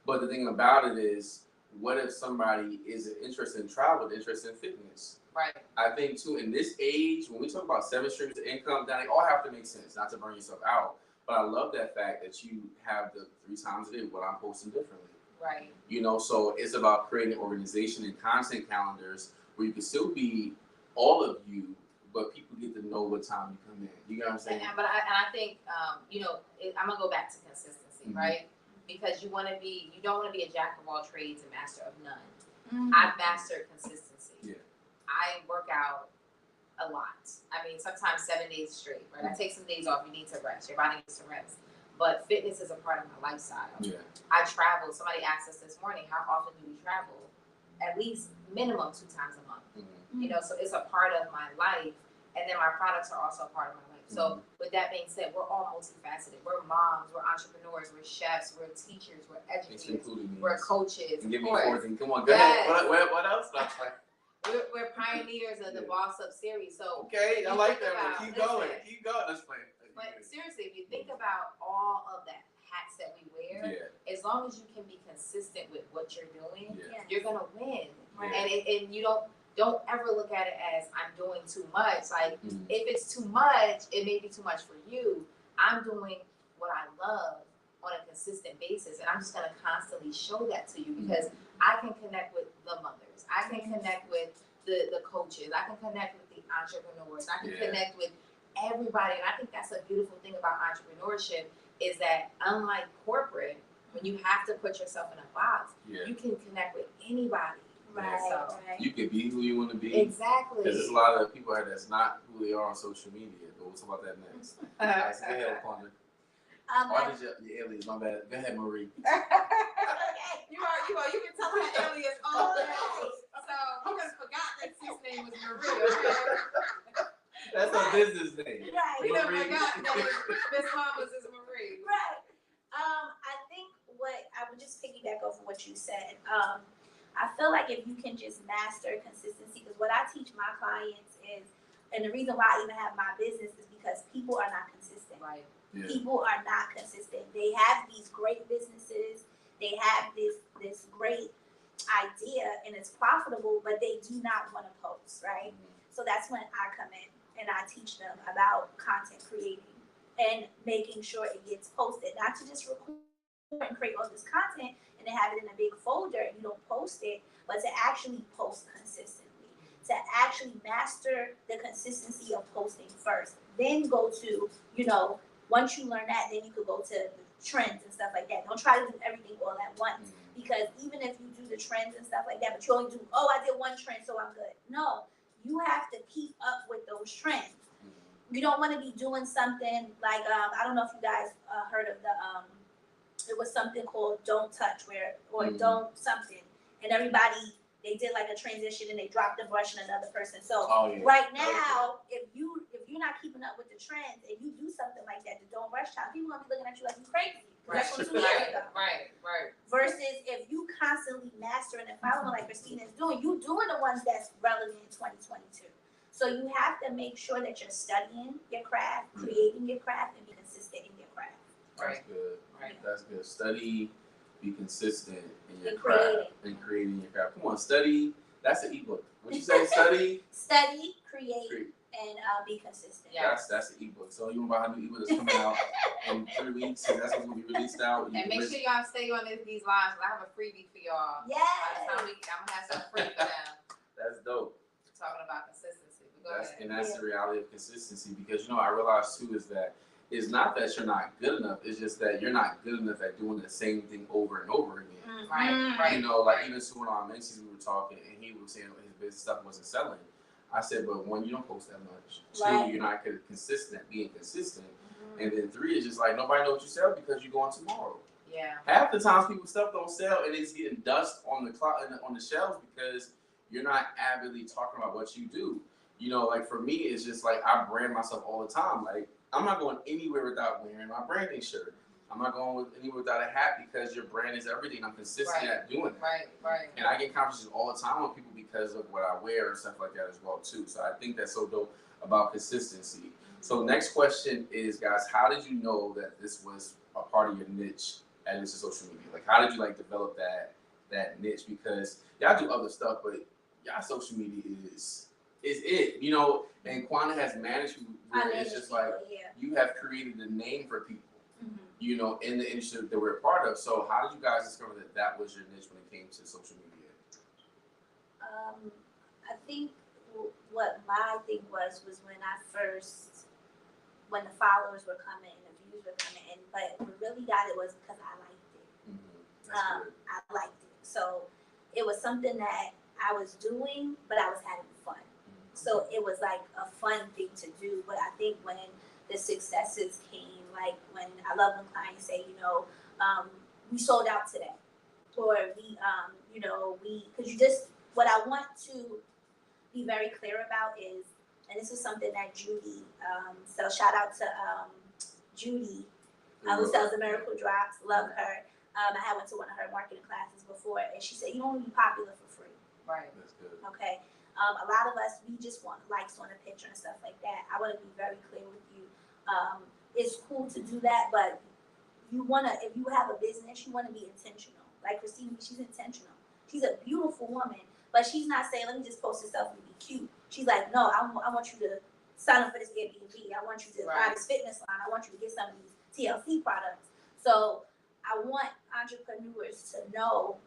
But the thing about it is, what if somebody is interested in travel, interested in fitness? Right. I think too, in this age, when we talk about 7 streams of income, then they all have to make sense, not to burn yourself out. But I love that fact that you have the 3 times a day what I'm posting differently. Right. You know, so it's about creating organization and content calendars where you can still be all of you, but people get to know what time you come in. You know what I'm saying? I think, you know, I'm gonna go back to consistency, right? Because you don't want to be a jack of all trades and master of none. I've mastered consistency. Yeah. I work out a lot. I mean, sometimes 7 days straight, right? I take some days off. You need to rest. Your body needs to rest. But fitness is a part of my lifestyle. Yeah. I travel. Somebody asked us this morning, how often do we travel? at least minimum 2 times a month. Mm-hmm. You know, so it's a part of my life, and then my products are also a part of my life. So with that being said, we're all multifaceted. We're moms, we're entrepreneurs, we're chefs, we're teachers, we're educators, we're coaches. And give me of course. 14. Come on, go ahead. What else? We're pioneers of the Boss Up series. So okay, I like that one. Keep going. Listen, Keep going. Let's play. But seriously, if you think about all of the hats that we wear, as long as you can be consistent with what you're doing, you're gonna win. And you don't ever look at it as I'm doing too much. Like if it's too much, it may be too much for you. I'm doing what I love on a consistent basis, and I'm just gonna constantly show that to you because I can connect with the mothers, I can connect with the coaches, I can connect with the entrepreneurs, I can connect with everybody. And I think that's a beautiful thing about entrepreneurship is that unlike corporate, when you have to put yourself in a box, you can connect with anybody. Right, So, right. You can be who you want to be. Exactly. Because there's a lot of people out there that's not who they are on social media. But we'll talk about that next. Go ahead, Quanda. Why did your alias? My bad. Go ahead, Marie. You can tell her alias all day. So you just forgot that his name was Marie. Okay? That's her business name. Right. We never forgot that Miss Mamas is Marie. Right. I think I would just piggyback off of what you said. I feel like if you can just master consistency, because what I teach my clients is, and the reason why I even have my business is because people are not consistent. Right. Yeah. People are not consistent. They have these great businesses. They have this great idea and it's profitable, but they do not want to post, right? So that's when I come in and I teach them about content creating and making sure it gets posted, not to just record and create all this content and then have it in a big folder and you don't post it, but to actually post consistently, to actually master the consistency of posting first, then go to, once you learn that, then you could go to the trends and stuff like that. Don't try to do everything all at once, because even if you do the trends and stuff like that, but you only do, I did one trend, so I'm good. No, you have to keep up with those trends. You don't want to be doing something like, I don't know if you guys heard of it was something called Don't Touch, Don't something. And everybody, they did like a transition and they dropped the brush on another person. So right now, if you're not keeping up with the trends and you do something like that, the Don't Brush time, people are going to be looking at you like you crazy. That's from 2 years ago. Right. Versus if you constantly mastering and following like Krystina is doing, you doing the ones that's relevant in 2022. So you have to make sure that you're studying your craft, creating your craft, and be consistent in your craft. That's good. Right. That's good. Study, be consistent in your creating. craft, and creating your craft. Come on, study. That's an ebook. What you say? Study, create, and be consistent. Yeah. That's an ebook. So you want to buy a new ebook that's coming out in 3 weeks, and that's what's gonna be released out. And make sure y'all stay on these lives. I have a freebie for y'all. Yes. By the time I'm gonna have something free for them. That's dope. Talking about consistency. But go ahead. And that's the reality of consistency, because I realized too is that it's not that you're not good enough. It's just that you're not good enough at doing the same thing over and over again. Right. Like even soon on our mentees, we were talking, and he was saying his business stuff wasn't selling. I said, but 1, you don't post that much. 2, you're not consistent, being consistent. And then 3 is just like nobody knows what you sell because you're going tomorrow. Yeah. Half the times people stuff don't sell, and it's getting dust on the shelves because you're not avidly talking about what you do. Like for me, it's just like I brand myself all the time. Like I'm not going anywhere without wearing my branding shirt. I'm not going anywhere without a hat because your brand is everything. I'm consistent at doing that. Right. And I get conversations all the time with people because of what I wear and stuff like that as well too. So I think that's so dope about consistency. So next question is, guys, how did you know that this was a part of your niche at into social media? Like how did you develop that niche? Because y'all do other stuff, but y'all social media is it, and Quanda has managed people. It's just like you have created a name for people, in the industry that we're a part of. So how did you guys discover that was your niche when it came to social media? I think what my thing was when the followers were coming and the views were coming in, but what really got it was because I liked it. That's good. I liked it. So it was something that I was doing, but I was having fun. So it was like a fun thing to do. But I think when the successes came, like when I love when clients say, we sold out today. or we, you know, because you just, what I want to be very clear about is, and this is something that Judy, so shout out to Judy, who sells the Miracle Drops, love her. I had went to one of her marketing classes before, and she said, you don't want to be popular for free. Right. That's good. Okay. A lot of us, we just want likes on a picture and stuff like that. I want to be very clear with you. It's cool to do that, but you want to, if you have a business, you want to be intentional. Like Krystina, she's intentional. She's a beautiful woman, but she's not saying, let me just post this up and be cute. She's like, no, I want you to sign up for this Airbnb. I want you to buy this fitness line. I want you to get some of these TLC products. So I want entrepreneurs to know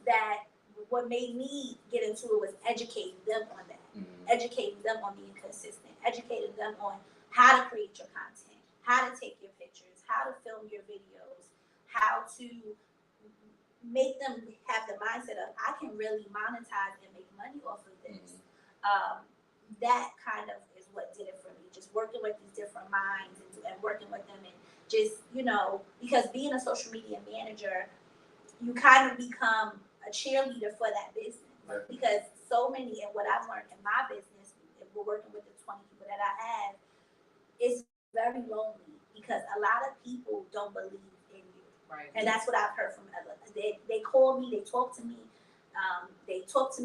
that what made me get into it was educating them on that, educating them on being consistent, educating them on how to create your content, how to take your pictures, how to film your videos, how to make them have the mindset of, I can really monetize and make money off of this. That kind of is what did it for me, just working with these different minds and working with them, and just, you know, because being a social media manager, you kind of become a cheerleader for that business. Because so many, and what I've learned in my business, if we're working with the 20 people that I have, it's very lonely because a lot of people don't believe in you. Right. And that's what I've heard from others. They call me, they talk to me,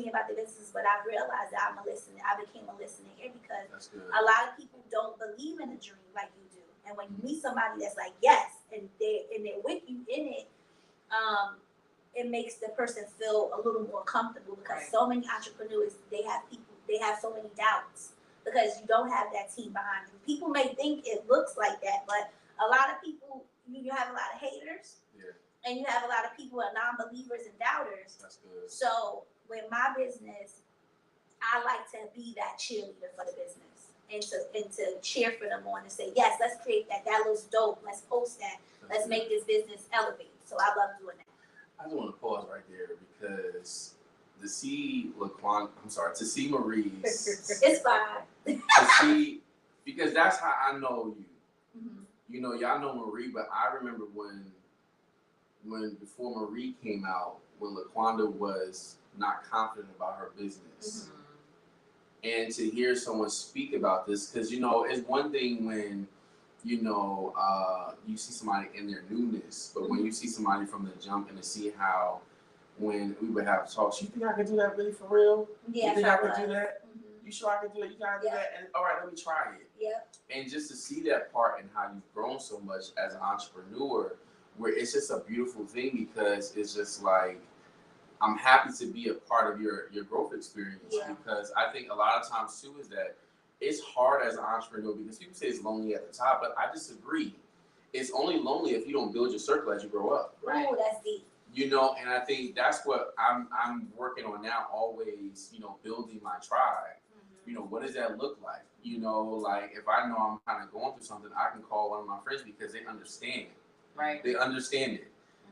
about the business, but I realized that I became a listening ear because a lot of people don't believe in a dream like you do. And when you meet somebody that's like, yes, and they're with you in it, it makes the person feel a little more comfortable because so many entrepreneurs, they have so many doubts because you don't have that team behind you. People may think it looks like that, but a lot of people, you have a lot of haters. And you have a lot of people who are non-believers and doubters. That's good. So with my business, I like to be that cheerleader for the business and to cheer for them on and say, yes, let's create that. That looks dope. Let's post that. Let's make this business elevate. So I love doing that. I just want to pause right there because to see Marie's it's fine. Because that's how I know you. You know, y'all know Marie, but I remember when before Marie came out, when LaQuanda was not confident about her business. And to hear someone speak about this, because, you know, it's one thing when, you know, you see somebody in their newness, but when you see somebody from the jump and to see how, when we would have talks, you think I could do that really for real? Yeah, you think I could do that? You sure I could do it? You gotta do that? And all right, let me try it. And just to see that part and how you've grown so much as an entrepreneur, where it's just a beautiful thing because it's just like, I'm happy to be a part of your growth experience because I think a lot of times too is that it's hard as an entrepreneur because people say it's lonely at the top, but I disagree. It's only lonely if you don't build your circle as you grow up. Oh, that's deep. You know, and I think that's what I'm working on now, always, you know, building my tribe. You know, what does that look like? You know, like if I know I'm kind of going through something, I can call one of my friends because they understand. They understand it.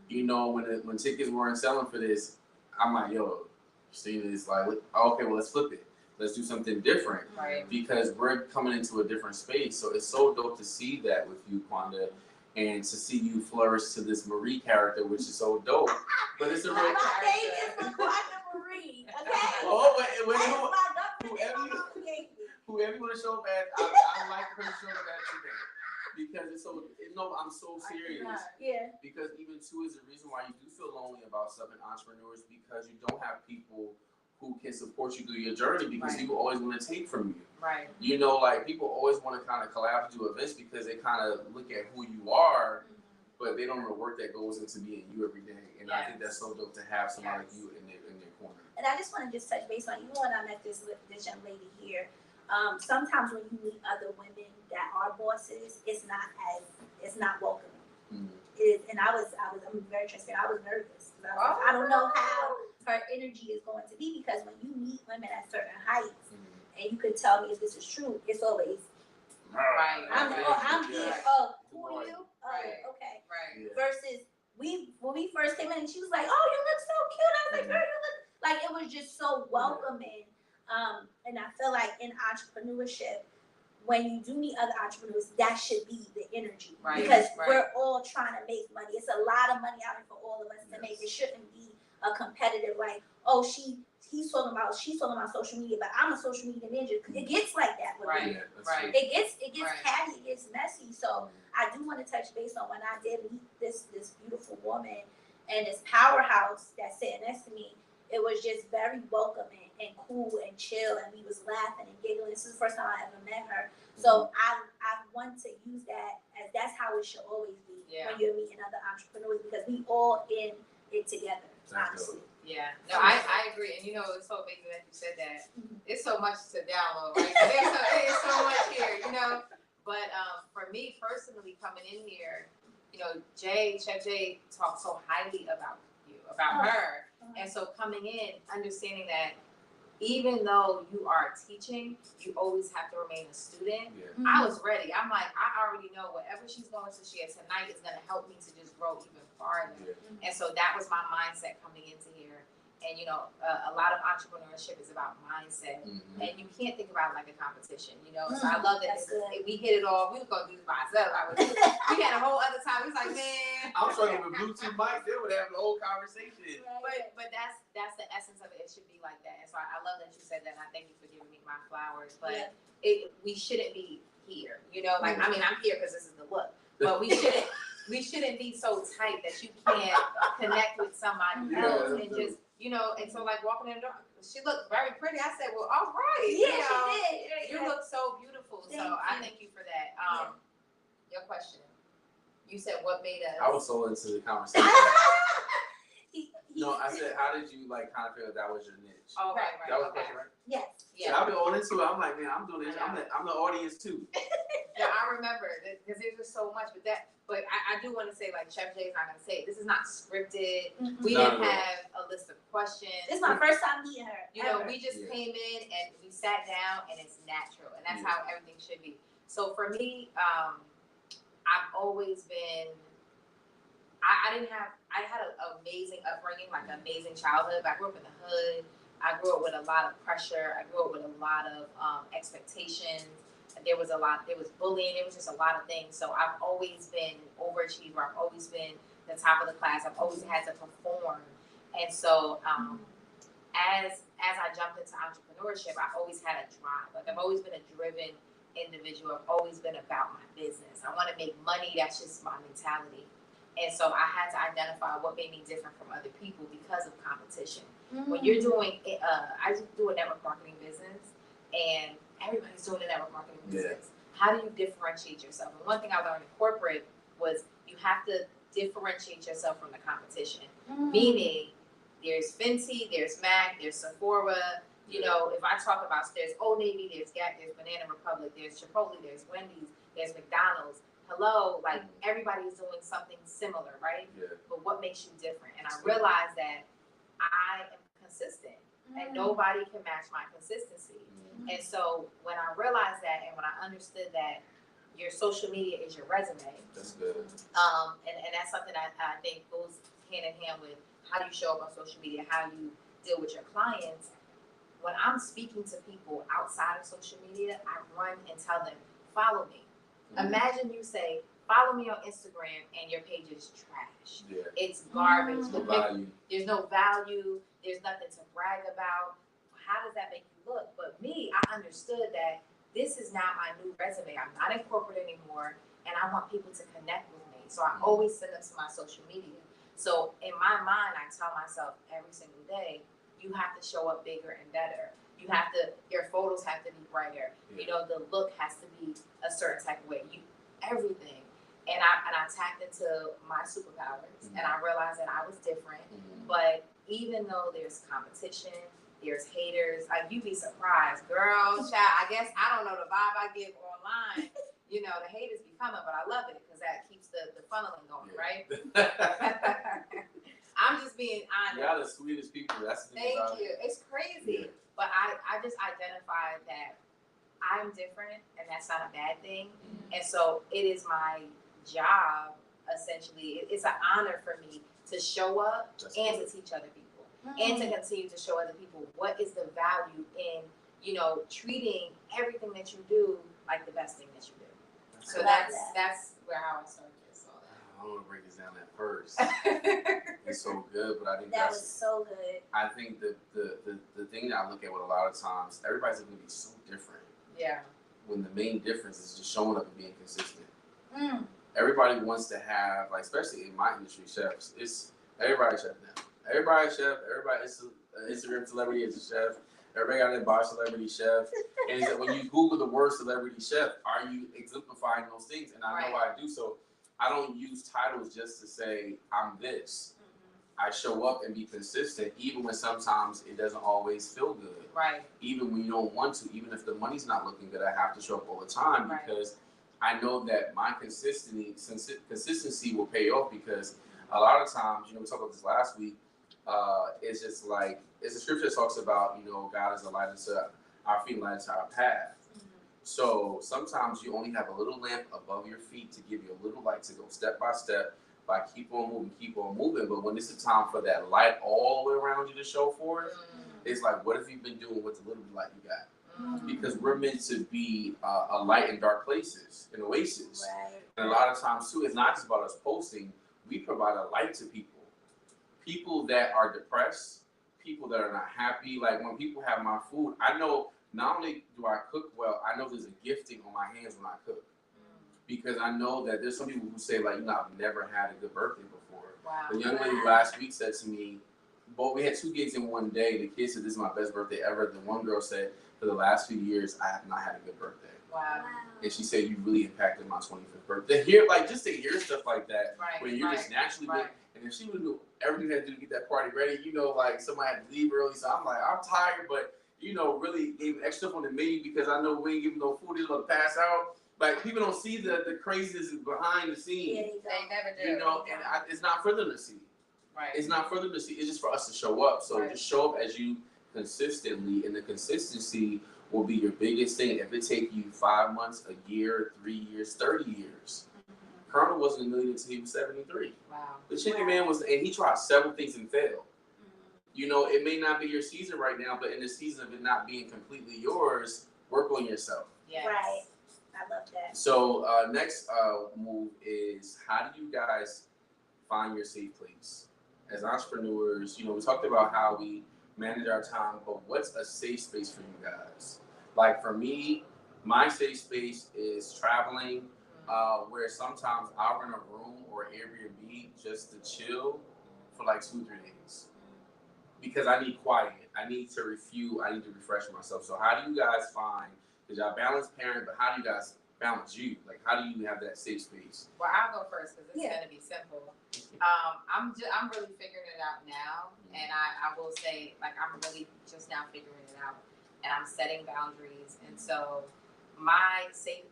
You know, when tickets weren't selling for this, I'm like, yo, Krystina is like, okay, well, let's flip it. Let's do something different. Because we're coming into a different space. So it's so dope to see that with you, Quanda, and to see you flourish to this Marie character, which is so dope. But it's a real character. My name is LaQuanda Marie, okay? Oh, whoever you want to show up at, I like her to show up at today. Because it's so, no, I'm so serious. Because even too is the reason why you do feel lonely about stuff in entrepreneurs because you don't have people who can support you through your journey because people always want to take from you. You know, like people always want to kind of collab to do events because they kind of look at who you are, but they don't know the work that goes into being you every day. And I think that's so dope to have somebody like you in their corner. And I just want to just touch base on, even when I met this young lady here, sometimes when you meet other women that are bosses, it's not welcoming. It is, and I'm very transparent. I was nervous. I don't know how her energy is going to be because when you meet women at certain heights, and you could tell me if this is true, it's always I'm here. Oh, who are you? Oh, okay. Versus when we first came in, and she was like, "Oh, you look so cute." I was like, "Girl, you look like," it was just so welcoming. And I feel like in entrepreneurship, when you do meet other entrepreneurs, that should be the energy. Because we're all trying to make money. It's a lot of money out here for all of us to make it shouldn't be a competitive like, oh she's talking about social media, but I'm a social media ninja. It gets like that with me. Yeah, that's Right. true. It gets Right. catty, it gets messy. So I do want to touch base on when I did meet this beautiful woman and this powerhouse that's sitting next to me. It was just very welcoming and cool and chill, and we was laughing and giggling. This is the first time I ever met her. So I want to use that as that's how it should always be when you're meeting other entrepreneurs, because we all in it together, honestly. Yeah, no, I agree, and it's so amazing that you said that. It's so much to download, right? There's so much here, But for me personally, coming in here, Chef Jay talked so highly about you, about her, and so coming in, understanding that even though you are teaching, you always have to remain a student. Yeah. I was ready. I'm like, I already know whatever she's going to share tonight is going to help me to just grow even farther. Yeah. And so that was my mindset coming into here. And a lot of entrepreneurship is about mindset, and you can't think about it like a competition. So I love that we hit it all. We was gonna do this by ourselves. We had a whole other time. We was like, man, I'm struggling with Bluetooth mics. They would have the whole conversation. But that's the essence of it. It should be like that. And so I love that you said that. And I thank you for giving me my flowers. But we shouldn't be here. I mean, I'm here because this is the look. But we shouldn't be so tight that you can't connect with somebody else and just. And so like walking in the door, she looked very pretty. I said, well, all right. Yeah, she did. You look so beautiful. I thank you for that. Your question. You said what made us. I was so into the conversation. No, I said, how did you kind of feel that was your niche? Oh, right. That was the question, right? Yes. Yeah. So I've been all into it. I'm like, man, I'm doing this. I'm the audience too. Yeah, I remember because there's just so much. But I do want to say, like Chef Jay is not going to say it. This is not scripted. We didn't have a list of questions. This is my first time meeting her. We just came in and we sat down and it's natural, and that's how everything should be. So for me, I've always been. I had an amazing upbringing, like an amazing childhood. I grew up in the hood. I grew up with a lot of pressure. I grew up with a lot of expectations. There was bullying. There was just a lot of things. So I've always been overachiever. I've always been the top of the class. I've always had to perform. And so as I jumped into entrepreneurship, I always had a drive. Like I've always been a driven individual. I've always been about my business. I want to make money. That's just my mentality. And so I had to identify what made me different from other people because of competition. When you're doing, I do a network marketing business, and everybody's doing a network marketing business. How do you differentiate yourself? And one thing I learned in corporate was you have to differentiate yourself from the competition. Meaning, there's Fenty, there's MAC, there's Sephora. If I talk about, there's Old Navy, there's Gap, there's Banana Republic, there's Chipotle, there's Wendy's, there's McDonald's. Hello, like everybody is doing something similar, right? Yeah. But what makes you different? And I realized that I am consistent, and nobody can match my consistency. And so when I realized that, and when I understood that your social media is your resume, that's good. And that's something I think goes hand in hand with how you show up on social media, how you deal with your clients. When I'm speaking to people outside of social media, I run and tell them, follow me. Imagine you say, follow me on Instagram and your page is trash. Yeah. It's garbage. There's no value. There's nothing to brag about. How does that make you look? But me, I understood that this is now my new resume. I'm not in corporate anymore, and I want people to connect with me. So I always send them to my social media. So in my mind, I tell myself every single day, you have to show up bigger and better. Your photos have to be brighter. The look has to be a certain type of way. Everything. And I tapped into my superpowers, and I realized that I was different. But even though there's competition, there's haters, you'd be surprised, girl, child. I guess I don't know the vibe I give online. The haters be coming, but I love it because that keeps the funneling going, right? I'm just being honest. Y'all the sweetest people. That's the thing. Thank you. It's crazy. Yeah. But I just identified that I'm different, and that's not a bad thing. And so it is my job, essentially. It's an honor for me to show up and to teach other people, and to continue to show other people what is the value in, treating everything that you do like the best thing that you do. So that's how I started this. I want to break this down at first. is so good, but I think That that's was so good. I think the thing that I look at with a lot of times, everybody's going to be so different. Yeah. When the main difference is just showing up and being consistent. Mm. Everybody wants to have, like, especially in my industry, chefs. It's everybody chef now. Everybody chef. Everybody is an Instagram celebrity is a chef. Everybody got an bar celebrity chef. And it's when you Google the word celebrity chef, are you exemplifying those things? And I know I do. So I don't use titles just to say I'm this. I show up and be consistent, even when sometimes it doesn't always feel good. Right. Even when you don't want to, even if the money's not looking good, I have to show up all the time because I know that my consistency will pay off because a lot of times, we talked about this last week, it's just like, it's a scripture that talks about, God is a light unto our feet, light unto our path. So sometimes you only have a little lamp above your feet to give you a little light to go step by step. By keep on moving. But when it's a time for that light all the way around you to show forth, it's like, what have you been doing with the little light you got? Because we're meant to be a light in dark places, an oasis. Right. And a lot of times too, it's not just about us posting. We provide a light to people that are depressed, people that are not happy. Like when people have my food, I know not only do I cook well, I know there's a gifting on my hands when I cook. Because I know that there's some people who say, like, I've never had a good birthday before. Wow. The young lady last week said to me, we had 2 gigs in one day. The kid said, this is my best birthday ever. The one girl said, for the last few years, I have not had a good birthday. Wow. And she said, you really impacted my 25th birthday. Hear, like, just to hear stuff like that, when you're just naturally good. And if she would do everything they had to do to get that party ready, like, somebody had to leave early. So I'm like, I'm tired, but, really gave extra stuff on the menu because I know we ain't giving no food. They're going to pass out. Like, people don't see the craziness behind the scenes. Yeah, they never do. And it's not for them to see. Right. It's not for them to see. It's just for us to show up. So just show up as you consistently, and the consistency will be your biggest thing. If it take you 5 months, a year, 3 years, 30 years. Colonel wasn't a millionaire until he was 73. Wow. The Chicken Man was, and he tried several things and failed. It may not be your season right now, but in the season of it not being completely yours, work on yourself. Yes. Right. I love that. So next move is, how do you guys find your safe place? As entrepreneurs, we talked about how we manage our time, but what's a safe space for you guys? Like for me, my safe space is traveling, where sometimes I'll rent a room or Airbnb just to chill for like 2 or 3 days. Because I need quiet. I need to refuel. I need to refresh myself. So how do you guys find, because y'all balance parent, but how do you guys balance you? Like, how do you have that safe space? Well, I'll go first because it's gonna be simple. I'm really figuring it out now, and I will say, like, I'm really just now figuring it out, and I'm setting boundaries. And so my safe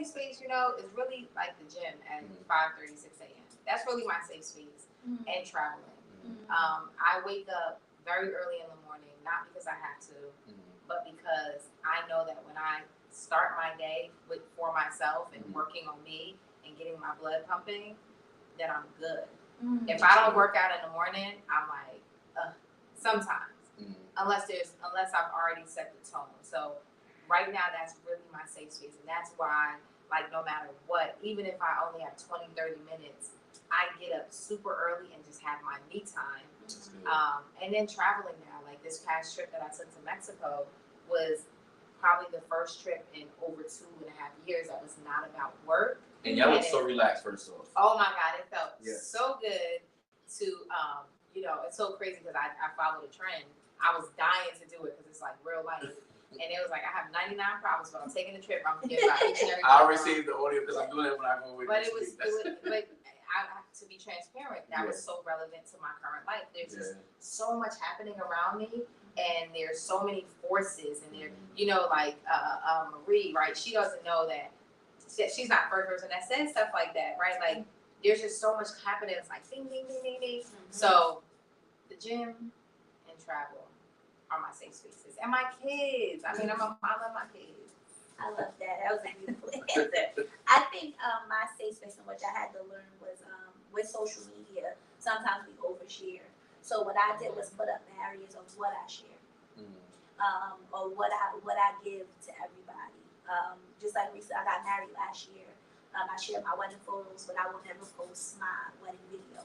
space, is really like the gym at 5:30, 6 a.m. That's really my safe space, and traveling. I wake up very early in the morning, not because I have to, but because I know that when I start my day for myself and working on me and getting my blood pumping, then I'm good. If I don't work out in the morning, I'm like, sometimes, unless I've already set the tone. So right now, that's really my safe space, and that's why, like, no matter what, even if I only have 20, 30 minutes, I get up super early and just have my me time. And then traveling now, like this past trip that I took to Mexico was probably the first trip in over 2.5 years that was not about work. And y'all look so relaxed first off. Oh my God, it felt so good to, it's so crazy because I followed a trend. I was dying to do it because it's like real life. And it was like, I have 99 problems, but I'm taking the trip. I'm forgetting about each and every I received the audio because I'm doing it when I go away. But to be transparent, that was so relevant to my current life. There's just so much happening around me, and there's so many forces, and there, like Marie, right? She doesn't know that she's not the first person that says stuff like that, right? Like there's just so much happening. It's like ding, ding, ding, ding, ding. So the gym and travel are my safe spaces, and my kids. I mean, I love my kids. I love that. That was a beautiful answer. I think my safe space in which I had to learn was with social media. Sometimes we overshare. So what I did was put up barriers of what I share, or what I give to everybody. Just like recently, I got married last year. I shared my wedding photos, but I will never post my wedding video.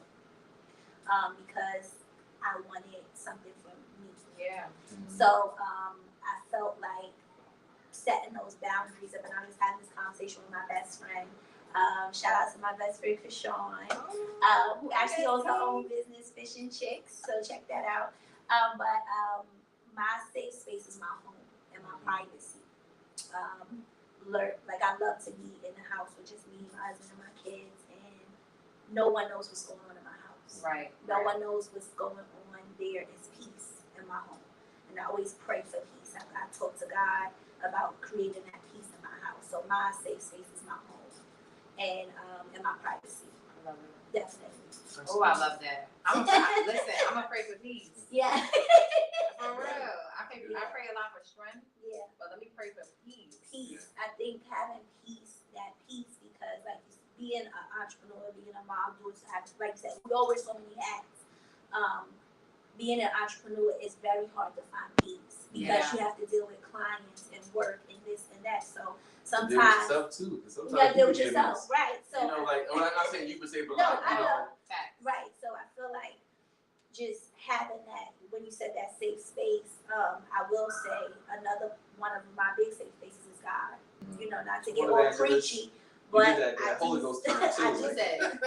because I wanted something for me. Yeah. So I felt like setting those boundaries up, and I was having this conversation with my best friend. Shout out to my best friend Krystina, who actually owns her own business, Fish and Chicks. So check that out. But my safe space is my home and my privacy. Like I love to be in the house with just me, my husband, and my kids, and no one knows what's going on in my house. Right. No one knows what's going on. There is peace in my home, and I always pray for peace. I talk to God about creating that peace in my house. So my safe space is my home and my privacy. I love it. Definitely. Oh, I love that. Listen, I'm afraid for peace. Yeah. For real. I pray a lot for strength. Yeah. But let me pray for peace. Peace. I think having peace, that peace, because like being an entrepreneur, being a mom, like you said, we always so many hats. Being an entrepreneur is very hard to find peace because you have to deal with clients and work and this and that. So sometimes deal with yourself too. Sometimes you gotta deal with you yourself, right? So like I'm not saying you would say, but no, like, I know. Facts. Right. So I feel like just having that, when you said that safe space, I will say another one of my big safe spaces is God. You know, not to get all preachy, but that Holy Ghost turn too. I She said.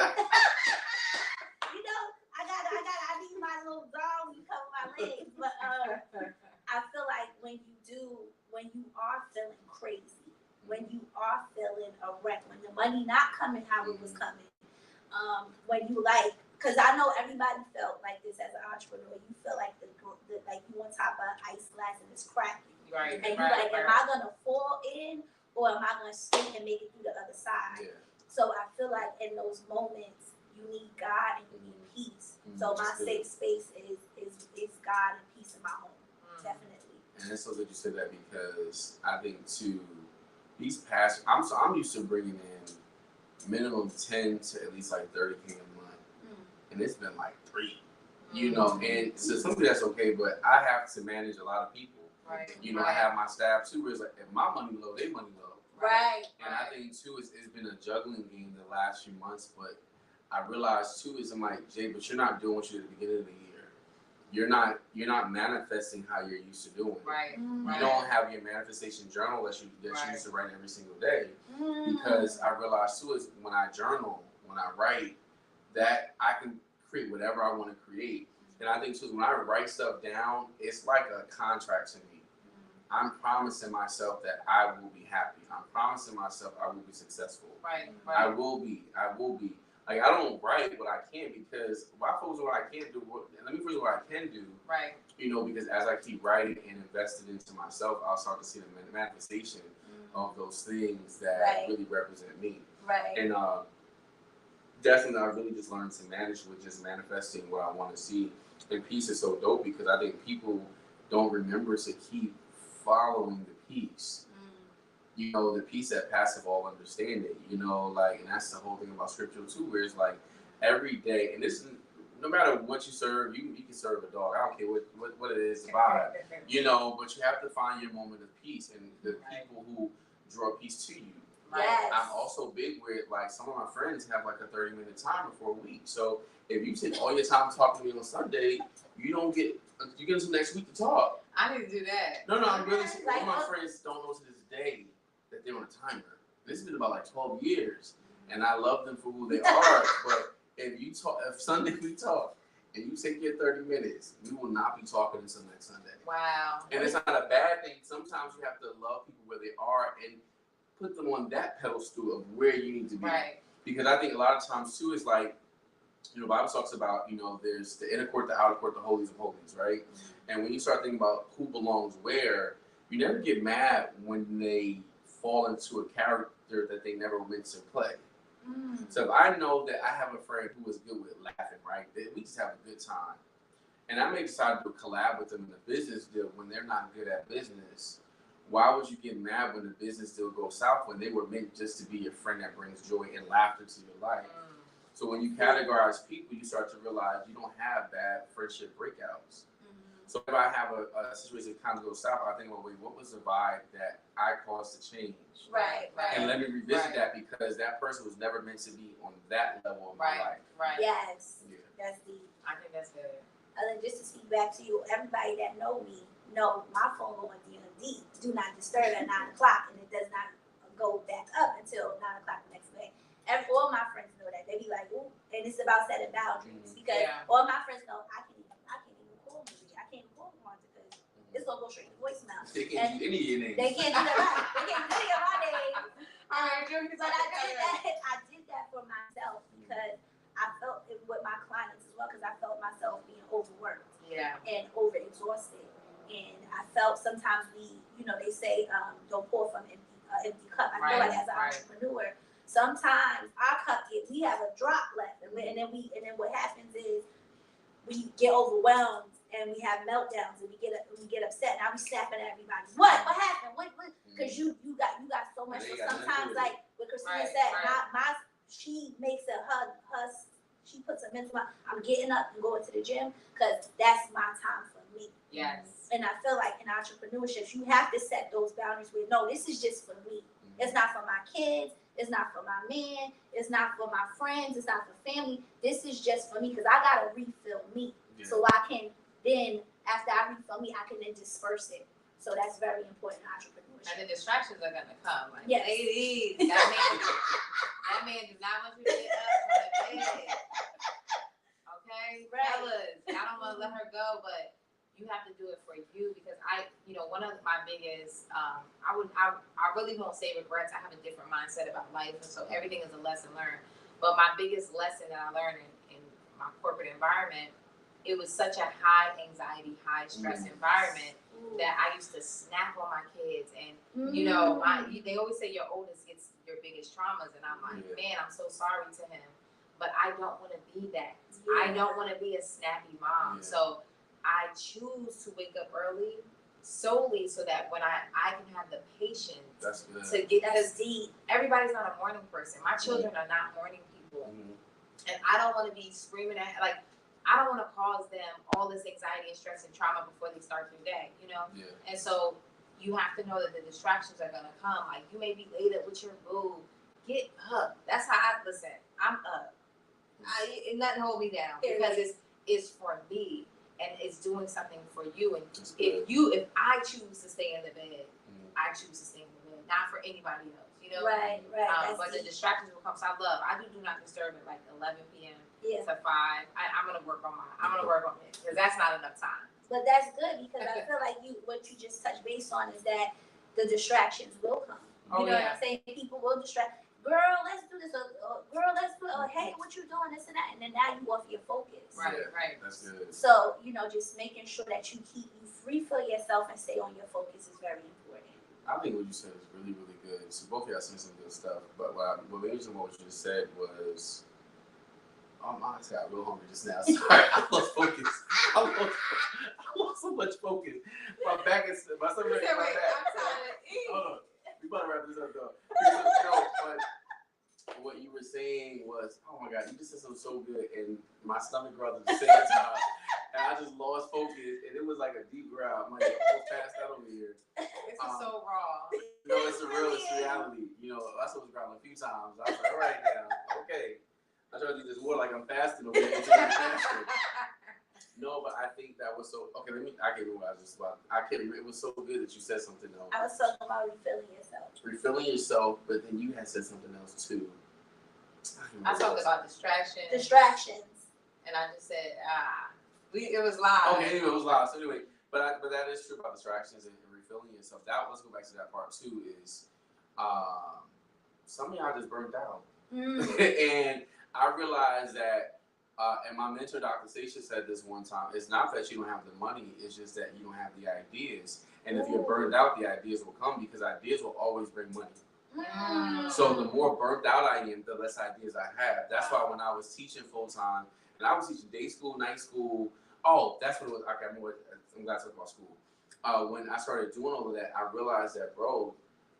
You know, I need my little doll when you cover my legs. But I feel like when you are feeling crazy, when you are feeling a wreck, when the money not coming how it was coming, when you like, because I know everybody felt like this as an entrepreneur. You feel like the like you on top of ice glass and it's cracking. Right. And you're like, am I gonna fall in or am I gonna stay and make it through the other side? Yeah. So I feel like in those moments you need God and you need peace. So my safe space is God and peace in my home. Definitely. And it's so good you said that because I think too, these past I'm used to bringing in minimum 10 to at least like 30K a month, and it's been like 3. You know, and so something that's okay, but I have to manage a lot of people. Right. You know, I have my staff too, where it's like if my money low, they money low. Right. And I think too, it's been a juggling game the last few months, but I realized too, I'm like, Jay, but you're not doing what you did at the beginning of the year. You're not manifesting how you're used to doing. Right. You don't have your manifestation journal that you used to write every single day. Because I realized too is when I journal, when I write, that I can create whatever I want to create. And I think too, when I write stuff down, it's like a contract to me. I'm promising myself that I will be happy. I'm promising myself I will be successful. Right. I will be. Like, I don't write what I can because if I focus on what I can't do, let me focus on what I can do. Right. You know, because as I keep writing and invested into myself, I'll start to see the manifestation of those things that really represent me. Right. And definitely, I really just learned to manage with just manifesting what I want to see. And peace is so dope because I think people don't remember to keep following the peace. You know, the peace that passeth all understanding. You know, like, and that's the whole thing about scripture too, where it's like every day, and this is no matter what you serve, you can serve a dog. I don't care what it is about, you know, but you have to find your moment of peace and the people who draw peace to you. Yes. I'm also big with, like, some of my friends have like a 30-minute timer for a week. So if you take all your time talking to me on Sunday, you get until next week to talk. I need to do that. No, I'm really. All of my friends don't know to this day that they're on a timer. This has been about like 12 years, and I love them for who they are. But if Sunday we talk, and you take your 30 minutes, we will not be talking until next Sunday. Wow. And it's not a bad thing. Sometimes you have to love people where they are and put them on that pedestal of where you need to be. Right. Because I think a lot of times too is like, you know, Bible talks about, you know, there's the inner court, the outer court, the holies of holies, right? And when you start thinking about who belongs where, you never get mad when they fall into a character that they never meant to play. So if I know that I have a friend who is good with laughing, right? We just have a good time. And I may decide to collab with them in a business deal when they're not good at business. Why would you get mad when the business deal goes south when they were meant just to be your friend that brings joy and laughter to your life? So when you categorize people, you start to realize you don't have bad friendship breakouts. So if I have a situation that kind of goes south, I think, well, wait, what was the vibe that I caused to change? Right. And let me revisit that because that person was never meant to be on that level of my life. Right. Yes. Yeah. That's deep. I And then just to speak back to you, everybody that know me know my phone go on D&D, do not disturb at 9 o'clock, and it does not go back up until 9 o'clock the next day. All my friends know that. They be like, ooh, and it's about setting boundaries because all my friends know I can't even call me. I can't call them because it's gonna go straight to voicemail. They can't do any of your names. They can't do that right. They can't do any of my names. All right, But I did that for myself because I felt it with my clients as well because I felt myself being overworked and overexhausted. And I felt sometimes they say don't pour from an empty cup. I feel like as an entrepreneur, sometimes our cup we have a drop left, and then what happens is we get overwhelmed and we have meltdowns and we get upset. Now we snapping at everybody. What happened? What? Because you got so much. So sometimes, like what Krystina said, she makes she puts a mental. I'm getting up and going to the gym because that's my time for me. Yes. And I feel like in entrepreneurship, you have to set those boundaries where no, this is just for me. It's not for my kids. It's not for my man. It's not for my friends. It's not for family. This is just for me because I gotta refill me. Yeah. So I can then, after I refill me, I can then disperse it. So that's very important in entrepreneurship. And the distractions are gonna come. Like, yes. Ladies, that man does not want you to get up from the bed. Okay, fellas, I don't want to let her go, but you have to do it for you because one of my biggest, I really won't say regrets. I have a different mindset about life, and so everything is a lesson learned. But my biggest lesson that I learned in my corporate environment, it was such a high anxiety, high stress environment that I used to snap on my kids, and they always say your oldest gets your biggest traumas, and I'm like, man, I'm so sorry to him, but I don't want to be that. I don't want to be a snappy mom. So I choose to wake up early solely so that when I can have the patience to get this deep. Everybody's not a morning person. My children are not morning people. And I don't want to be screaming at, like, I don't want to cause them all this anxiety and stress and trauma before they start their day, And so you have to know that the distractions are going to come. Like, you may be late up with your boo. Get up. That's how listen, I'm up. Nothing hold me down because it's for me. And it's doing something for you. And if I choose to stay in the bed, I choose to stay in the bed, not for anybody else, Right. But the distractions will come. So I do not disturb at like 11 p.m. to 5. I'm gonna work on it because that's not enough time. But that's good because I feel like what you just touched base on is that the distractions will come. You know what I'm saying? People will distract. Girl, let's do this. Girl, let's do it. Hey, what you doing? This and that. And then now you off your focus. Right. That's good. So, just making sure that you refill yourself and stay on your focus is very important. I think what you said is really, really good. So both of y'all said some good stuff. But what interesting what you just said was, oh my, I got real hungry just now. Sorry, I lost focus. I lost so much focus. My stomach is my back. I'm trying to eat. Hold on. We about to wrap this up though. But what you were saying was, oh my God, you just said something so good, and my stomach growled at the same time, and I just lost focus, and it was like a deep growl. I'm like, I'm passed out over here. This is so raw. No, it's reality. I was growling a few times. I was like, all right now, okay. I try to do this more like I'm fasting over here. No, but I think that was so. Okay, I can't remember what I was just about. It was so good that you said something else. I was talking about refilling yourself. Refilling yourself, but then you had said something else too. I talked about distractions. And I just said, it was live. Okay, anyway, it was live. So anyway, but that is true about distractions and refilling yourself. Let's go back to that part too. Is some of y'all just burnt out, and I realized that. And my mentor, Dr. Sasha, said this one time, it's not that you don't have the money, it's just that you don't have the ideas. And if you're burned out, the ideas will come because ideas will always bring money. So the more burnt out I am, the less ideas I have. That's why when I was teaching full-time, and I was teaching day school, night school, that's what it was. Okay, I'm glad to talk about school. When I started doing all of that, I realized that, bro,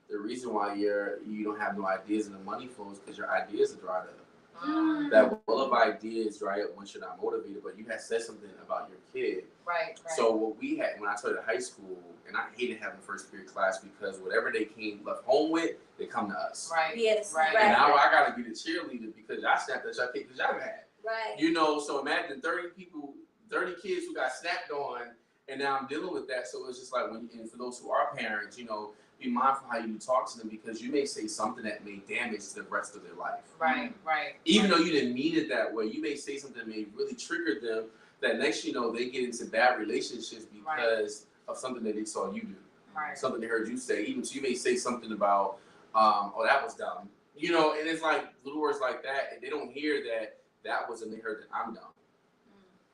the reason why you don't have no ideas and the money flows because your ideas are dried up. That well of ideas dry up once you're not motivated, but you had said something about your kid. Right. So what we had when I started high school, and I hated having first period class because whatever they left home with, they come to us. Right. Yes. Right. And now I gotta be the cheerleader because I snapped at y'all kid because y'all mad. Right. So imagine 30 30 kids who got snapped on, and now I'm dealing with that. So it's just like, and for those who are parents, you know, be mindful how you talk to them, because you may say something that may damage the rest of their life. Right. Even though you didn't mean it that way, you may say something that may really trigger them, that next you know, they get into bad relationships because of something that they saw you do. Right. Something they heard you say. Even so, you may say something about, oh, that was dumb. You know, and it's like little words like that, and they don't hear that was, and they heard that I'm dumb.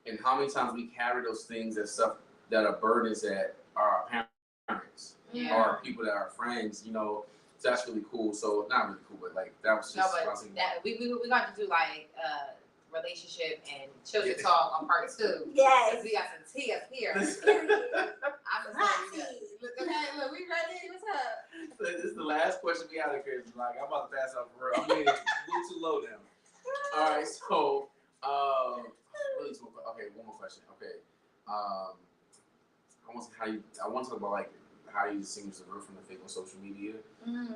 And how many times we carry those things as stuff that are burdens that are our parents or people that are friends, you know. So that's really cool. So not really cool, but like that was just that we got to do like relationship and children talk on part 2. Yes. We got some tea up here. I'm just look, we ready. What's up? So this is the last question we have here. Like, I'm about to pass out for real. I'm getting a little too low now. All right, so really okay, one more question. Okay, I want to talk about like how you distinguish the real from the fake on social media,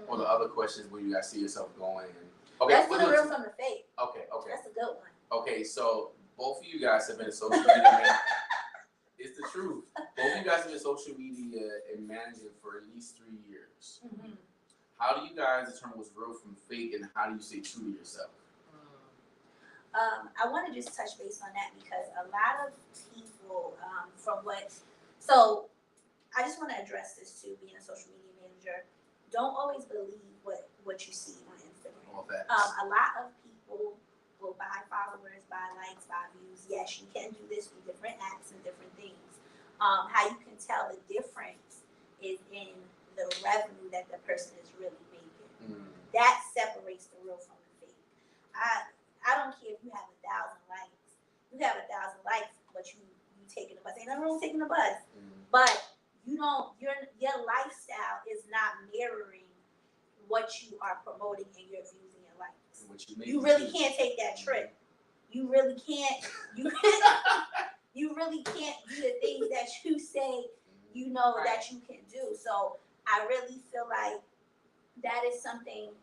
or the other questions where you guys see yourself going. And okay, let's do the real from the fake. Okay, that's a good one. Okay, so both of you guys have been in social media. It's the truth. Both of you guys have been in social media and managing for at least 3 years. How do you guys determine what's real from fake, and how do you stay true to yourself? I want to just touch base on that, because a lot of people, so I just want to address this too, being a social media manager. Don't always believe what you see on Instagram. A lot of people will buy followers, buy likes, buy views. Yes, you can do this with different apps and different things. How you can tell the difference is in the revenue that the person is really making. That separates the real from the fake. I don't care if you have 1,000 likes. You have 1,000 likes, but you taking the bus. Ain't nothing wrong with taking the bus. But you don't. Your lifestyle is not mirroring what you are promoting in your views and your likes. You really can't take that trip. You really can't. You really can't do the things that you say you know that you can do. So I really feel like that is something,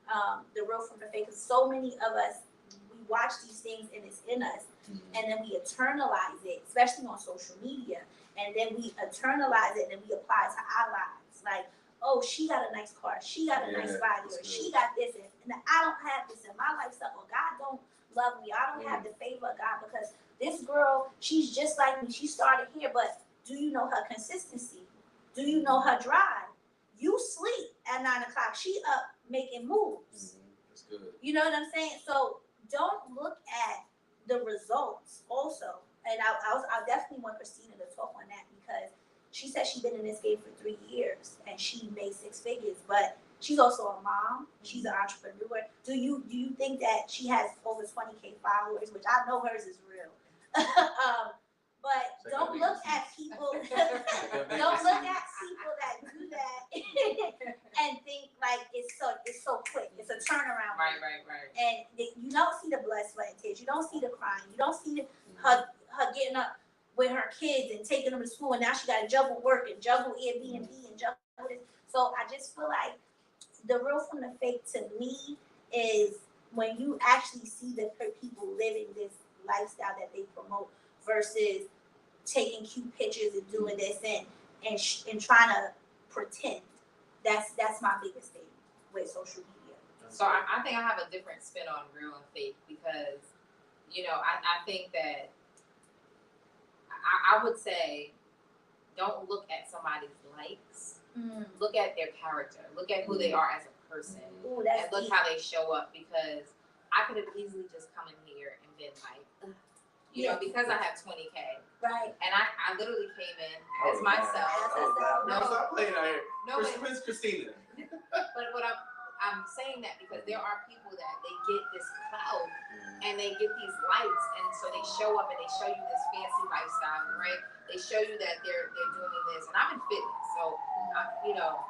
the real from the fake. Because so many of us, we watch these things and it's in us, and then we internalize it, especially on social media, and then we internalize it and then we apply it to our lives. Like, oh, she got a nice car, she got a nice body, or she got this, and I don't have this in my lifestyle, or God don't love me, I don't have the favor of God, because this girl, she's just like me, she started here, but do you know her consistency? Do you know her drive? You sleep at 9 o'clock, she up making moves. That's good. You know what I'm saying? So don't look at the results also. And I definitely want Krystina to talk on that, because she said she's been in this game for 3 years and she made 6 figures, but she's also a mom. She's an entrepreneur. Do you think that she has over 20K followers, which I know hers is real? But don't look at people. Don't look at people that do that and think like it's so quick. It's a turnaround. Right. And you don't see the blood, sweat, and tears. You don't see the crying. You don't see her getting up with her kids and taking them to school, and now she got to juggle work and juggle Airbnb and juggle this. So I just feel like the real from the fake to me is when you actually see the people living this lifestyle that they promote versus taking cute pictures and doing this and trying to pretend. That's my biggest thing with social media. So I think I have a different spin on real and fake, because, you know, I think that I would say don't look at somebody's likes. Look at their character. Look at who they are as a person. Ooh, and look how they show up, because I could have easily just come in here and been like, you know, because I have 20K. Right. And I literally came in as myself. Stop playing out here. But Krystina. what I'm saying that because there are people that they get this clout and they get these lights, and so they show up and they show you this fancy lifestyle, right? They show you that they're doing this, and I'm in fitness, so you know,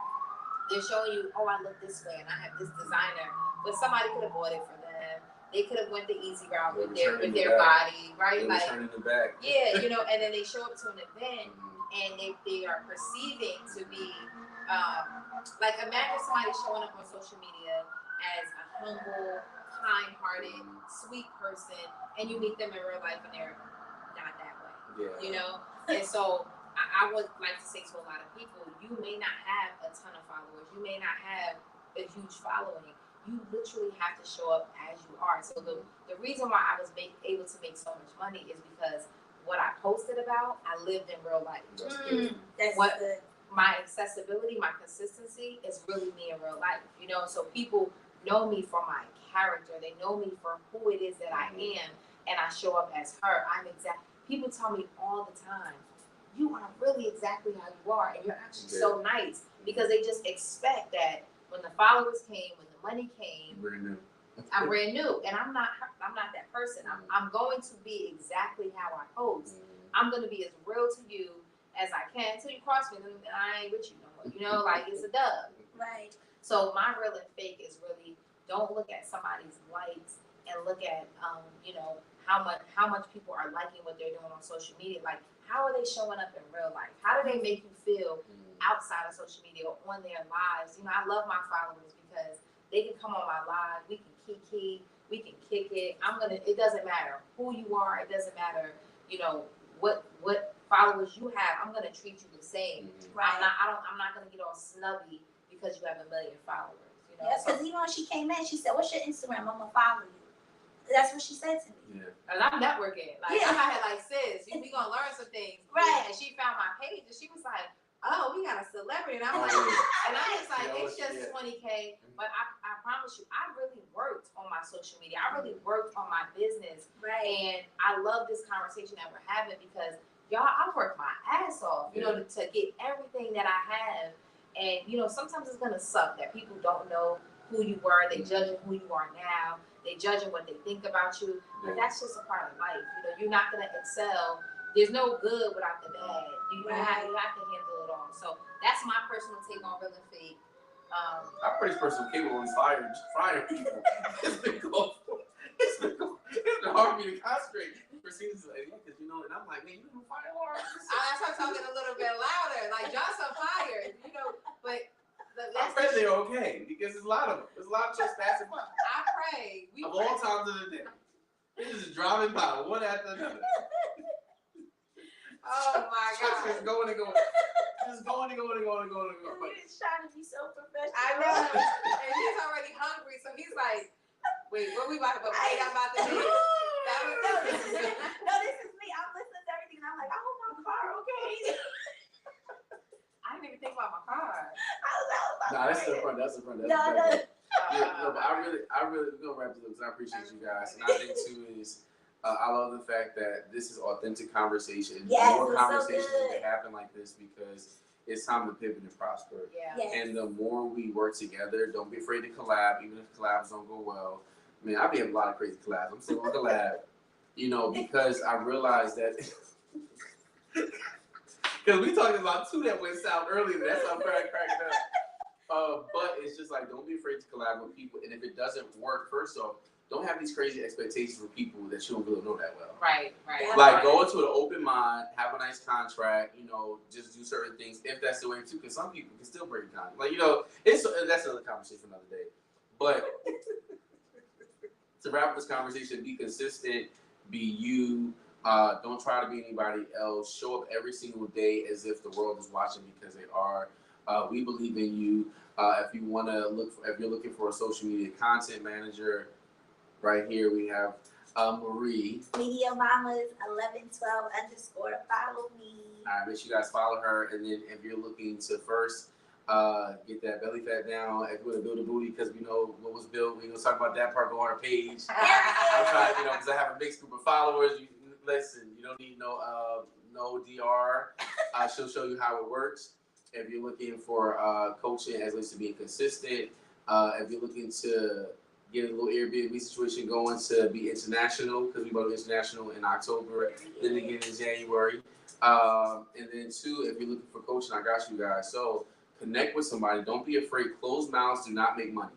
they're showing you, oh, I look this way and I have this designer, but somebody could have bought it for them. They could have went the easy route with their body, right? Like turning the back. Yeah, you know, and then they show up to an event and they are perceiving to be like, imagine somebody showing up on social media as a humble, kind-hearted, sweet person, and you meet them in real life and they're not that way. Yeah. You know, and so I would like to say to a lot of people, you may not have a ton of followers, you may not have a huge following. You literally have to show up as you are. So the reason why I was able to make so much money is because what I posted about, I lived in real life. That's What good. my accessibility, my consistency is really me in real life. You know, so people know me for my character. They know me for who it is that I am, and I show up as her. People tell me all the time, you are really exactly how you are, and you're actually so nice, because they just expect that when the followers came, when the money came, I'm brand new, and I'm not that person. I'm going to be exactly how I post. I'm going to be as real to you as I can until you cross me, and I ain't with you no more. You know, like, it's a dub. Right. So my real and fake is really, don't look at somebody's likes and look at you know, how much people are liking what they're doing on social media. Like, how are they showing up in real life? How do they make you feel outside of social media or on their lives? You know, I love my followers because they can come on my live, we can kiki, we can kick it. It doesn't matter who you are, it doesn't matter, you know, what followers you have, I'm gonna treat you the same. Right. I'm not gonna get all snubby because you have 1 million followers. You know? Yes, because even when she came in, she said, "What's your Instagram? I'm gonna follow you." That's what she said to me. Yeah. And I'm networking. Like, I'm out here like, sis, we gonna learn some things. Right. And she found my page and she was like, oh, we got a celebrity. And I'm like, and I was like, it's just 20K. But I promise you, I really worked on my social media. I really worked on my business. Right. And I love this conversation that we're having because, y'all, I worked my ass off, you know, to get everything that I have. And, you know, sometimes it's going to suck that people don't know who you were. They judging who you are now. They judging what they think about you. But that's just a part of life. You know, you're not going to excel. There's no good without the bad. You have to handle it all. So that's my personal take on real and fake. I'm pretty personal cable is fire people. It's been hard for me to concentrate. Krystina's like, yeah, because you know, and I'm like, man, you know, fire alarm. I start talking a little bit louder, like Johnson fire, you know. But I pray they're okay because there's a lot of them. There's a lot of trespassing by. I pray. Of all times of the day, they're just driving by one after another. Oh my God! Just going and going. Just going and going and going and going and going. You're just trying to be so professional. I know. And he's already hungry, so he's like, wait, what we about to play? I'm about to do. No, this is me. I'm listening to everything, and I'm like, I hope my car okay. I didn't even think about my car. Nah, that's the front. That's the front. That's No. Yeah, but I really, we're gonna wrap this up because I appreciate you guys, and I think too is. I love the fact that this is authentic conversation. Yes, More conversations so that happen like this because it's time to pivot and prosper. Yeah. Yes. And the more we work together, don't be afraid to collab, even if collabs don't go well. I mean, I've been having a lot of crazy collabs. I'm still on collab, you know, because I realized that because we talked about two that went south earlier. That's how I'm cracking up. But it's just like, don't be afraid to collab with people. And if it doesn't work, first off, don't have these crazy expectations for people that you don't really know that well. Right. Like, go into an open mind, have a nice contract, you know, just do certain things if that's the way too, because some people can still break a contract. Like, you know, that's another conversation for another day. But to wrap up this conversation, be consistent, be you. Don't try to be anybody else. Show up every single day as if the world is watching because they are. We believe in you. If you want to if you're looking for a social media content manager, right here we have Marie. Media Mamas 1112 _ follow me. All right, make sure you guys follow her. And then if you're looking to first get that belly fat down, if you want to build a booty, because we know what was built, we're gonna talk about that part. Go on our page. I'm trying, you know, because I have a mixed group of followers. Listen, you don't need no DR. She'll show you how it works. If you're looking for coaching as least to being consistent, if you're looking to get a little Airbnb situation going to be international, because we go to international in October, then again in January. And then two, if you're looking for coaching, I got you guys. So connect with somebody. Don't be afraid. Closed mouths do not make money.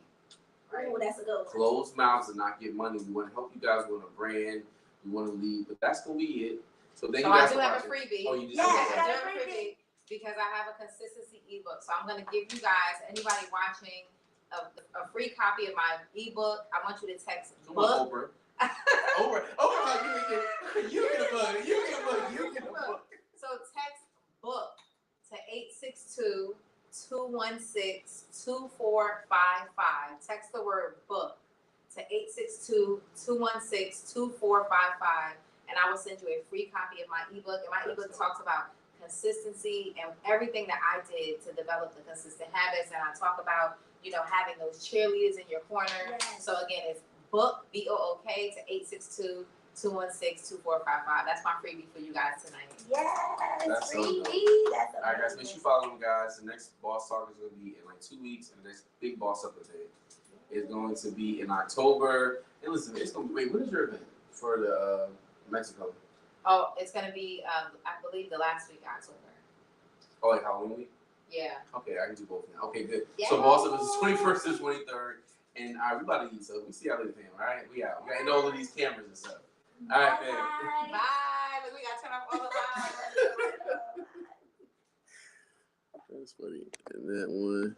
Oh, that's a good one. Closed mouths do not get money. We want to help you guys with a brand. We want to lead, but that's gonna be it. So thank you guys for watching. I do have a freebie. Oh, you just Yes, said that. I do have a freebie because I have a consistency ebook. So I'm gonna give you guys, anybody watching, a free copy of my ebook. I want you to text Come book. on, Oprah. Over, you get a book. So text book to 862-216-2455. Text the word book to 862-216-2455, and I will send you a free copy of my ebook. And my ebook talks about consistency and everything that I did to develop the consistent habits. And I talk about, having those cheerleaders in your corner. Yes. So again, it's book, BOOK, to 862-216-2455. That's my freebie for you guys tonight. Yes, That's so freebie. dope. That's All right, guys, make sure you follow them, guys. The next Boss Talk is going to be in like 2 weeks, and the next big Boss Up event is going to be in October. And listen, it's going to be, wait, when is your event for the Mexico? Oh, it's going to be, I believe, the last week of October. Oh, like Halloween week? Yeah. Okay, I can do both now. Okay, good. Yes. So Boss Up is the 21st and 23rd. And we about to eat, so we see y'all later, fam. All right, we out. We got to know all of these cameras and stuff. All right, fam. Bye. Bye. Look, we got to turn off all the lights. That's funny. And that one.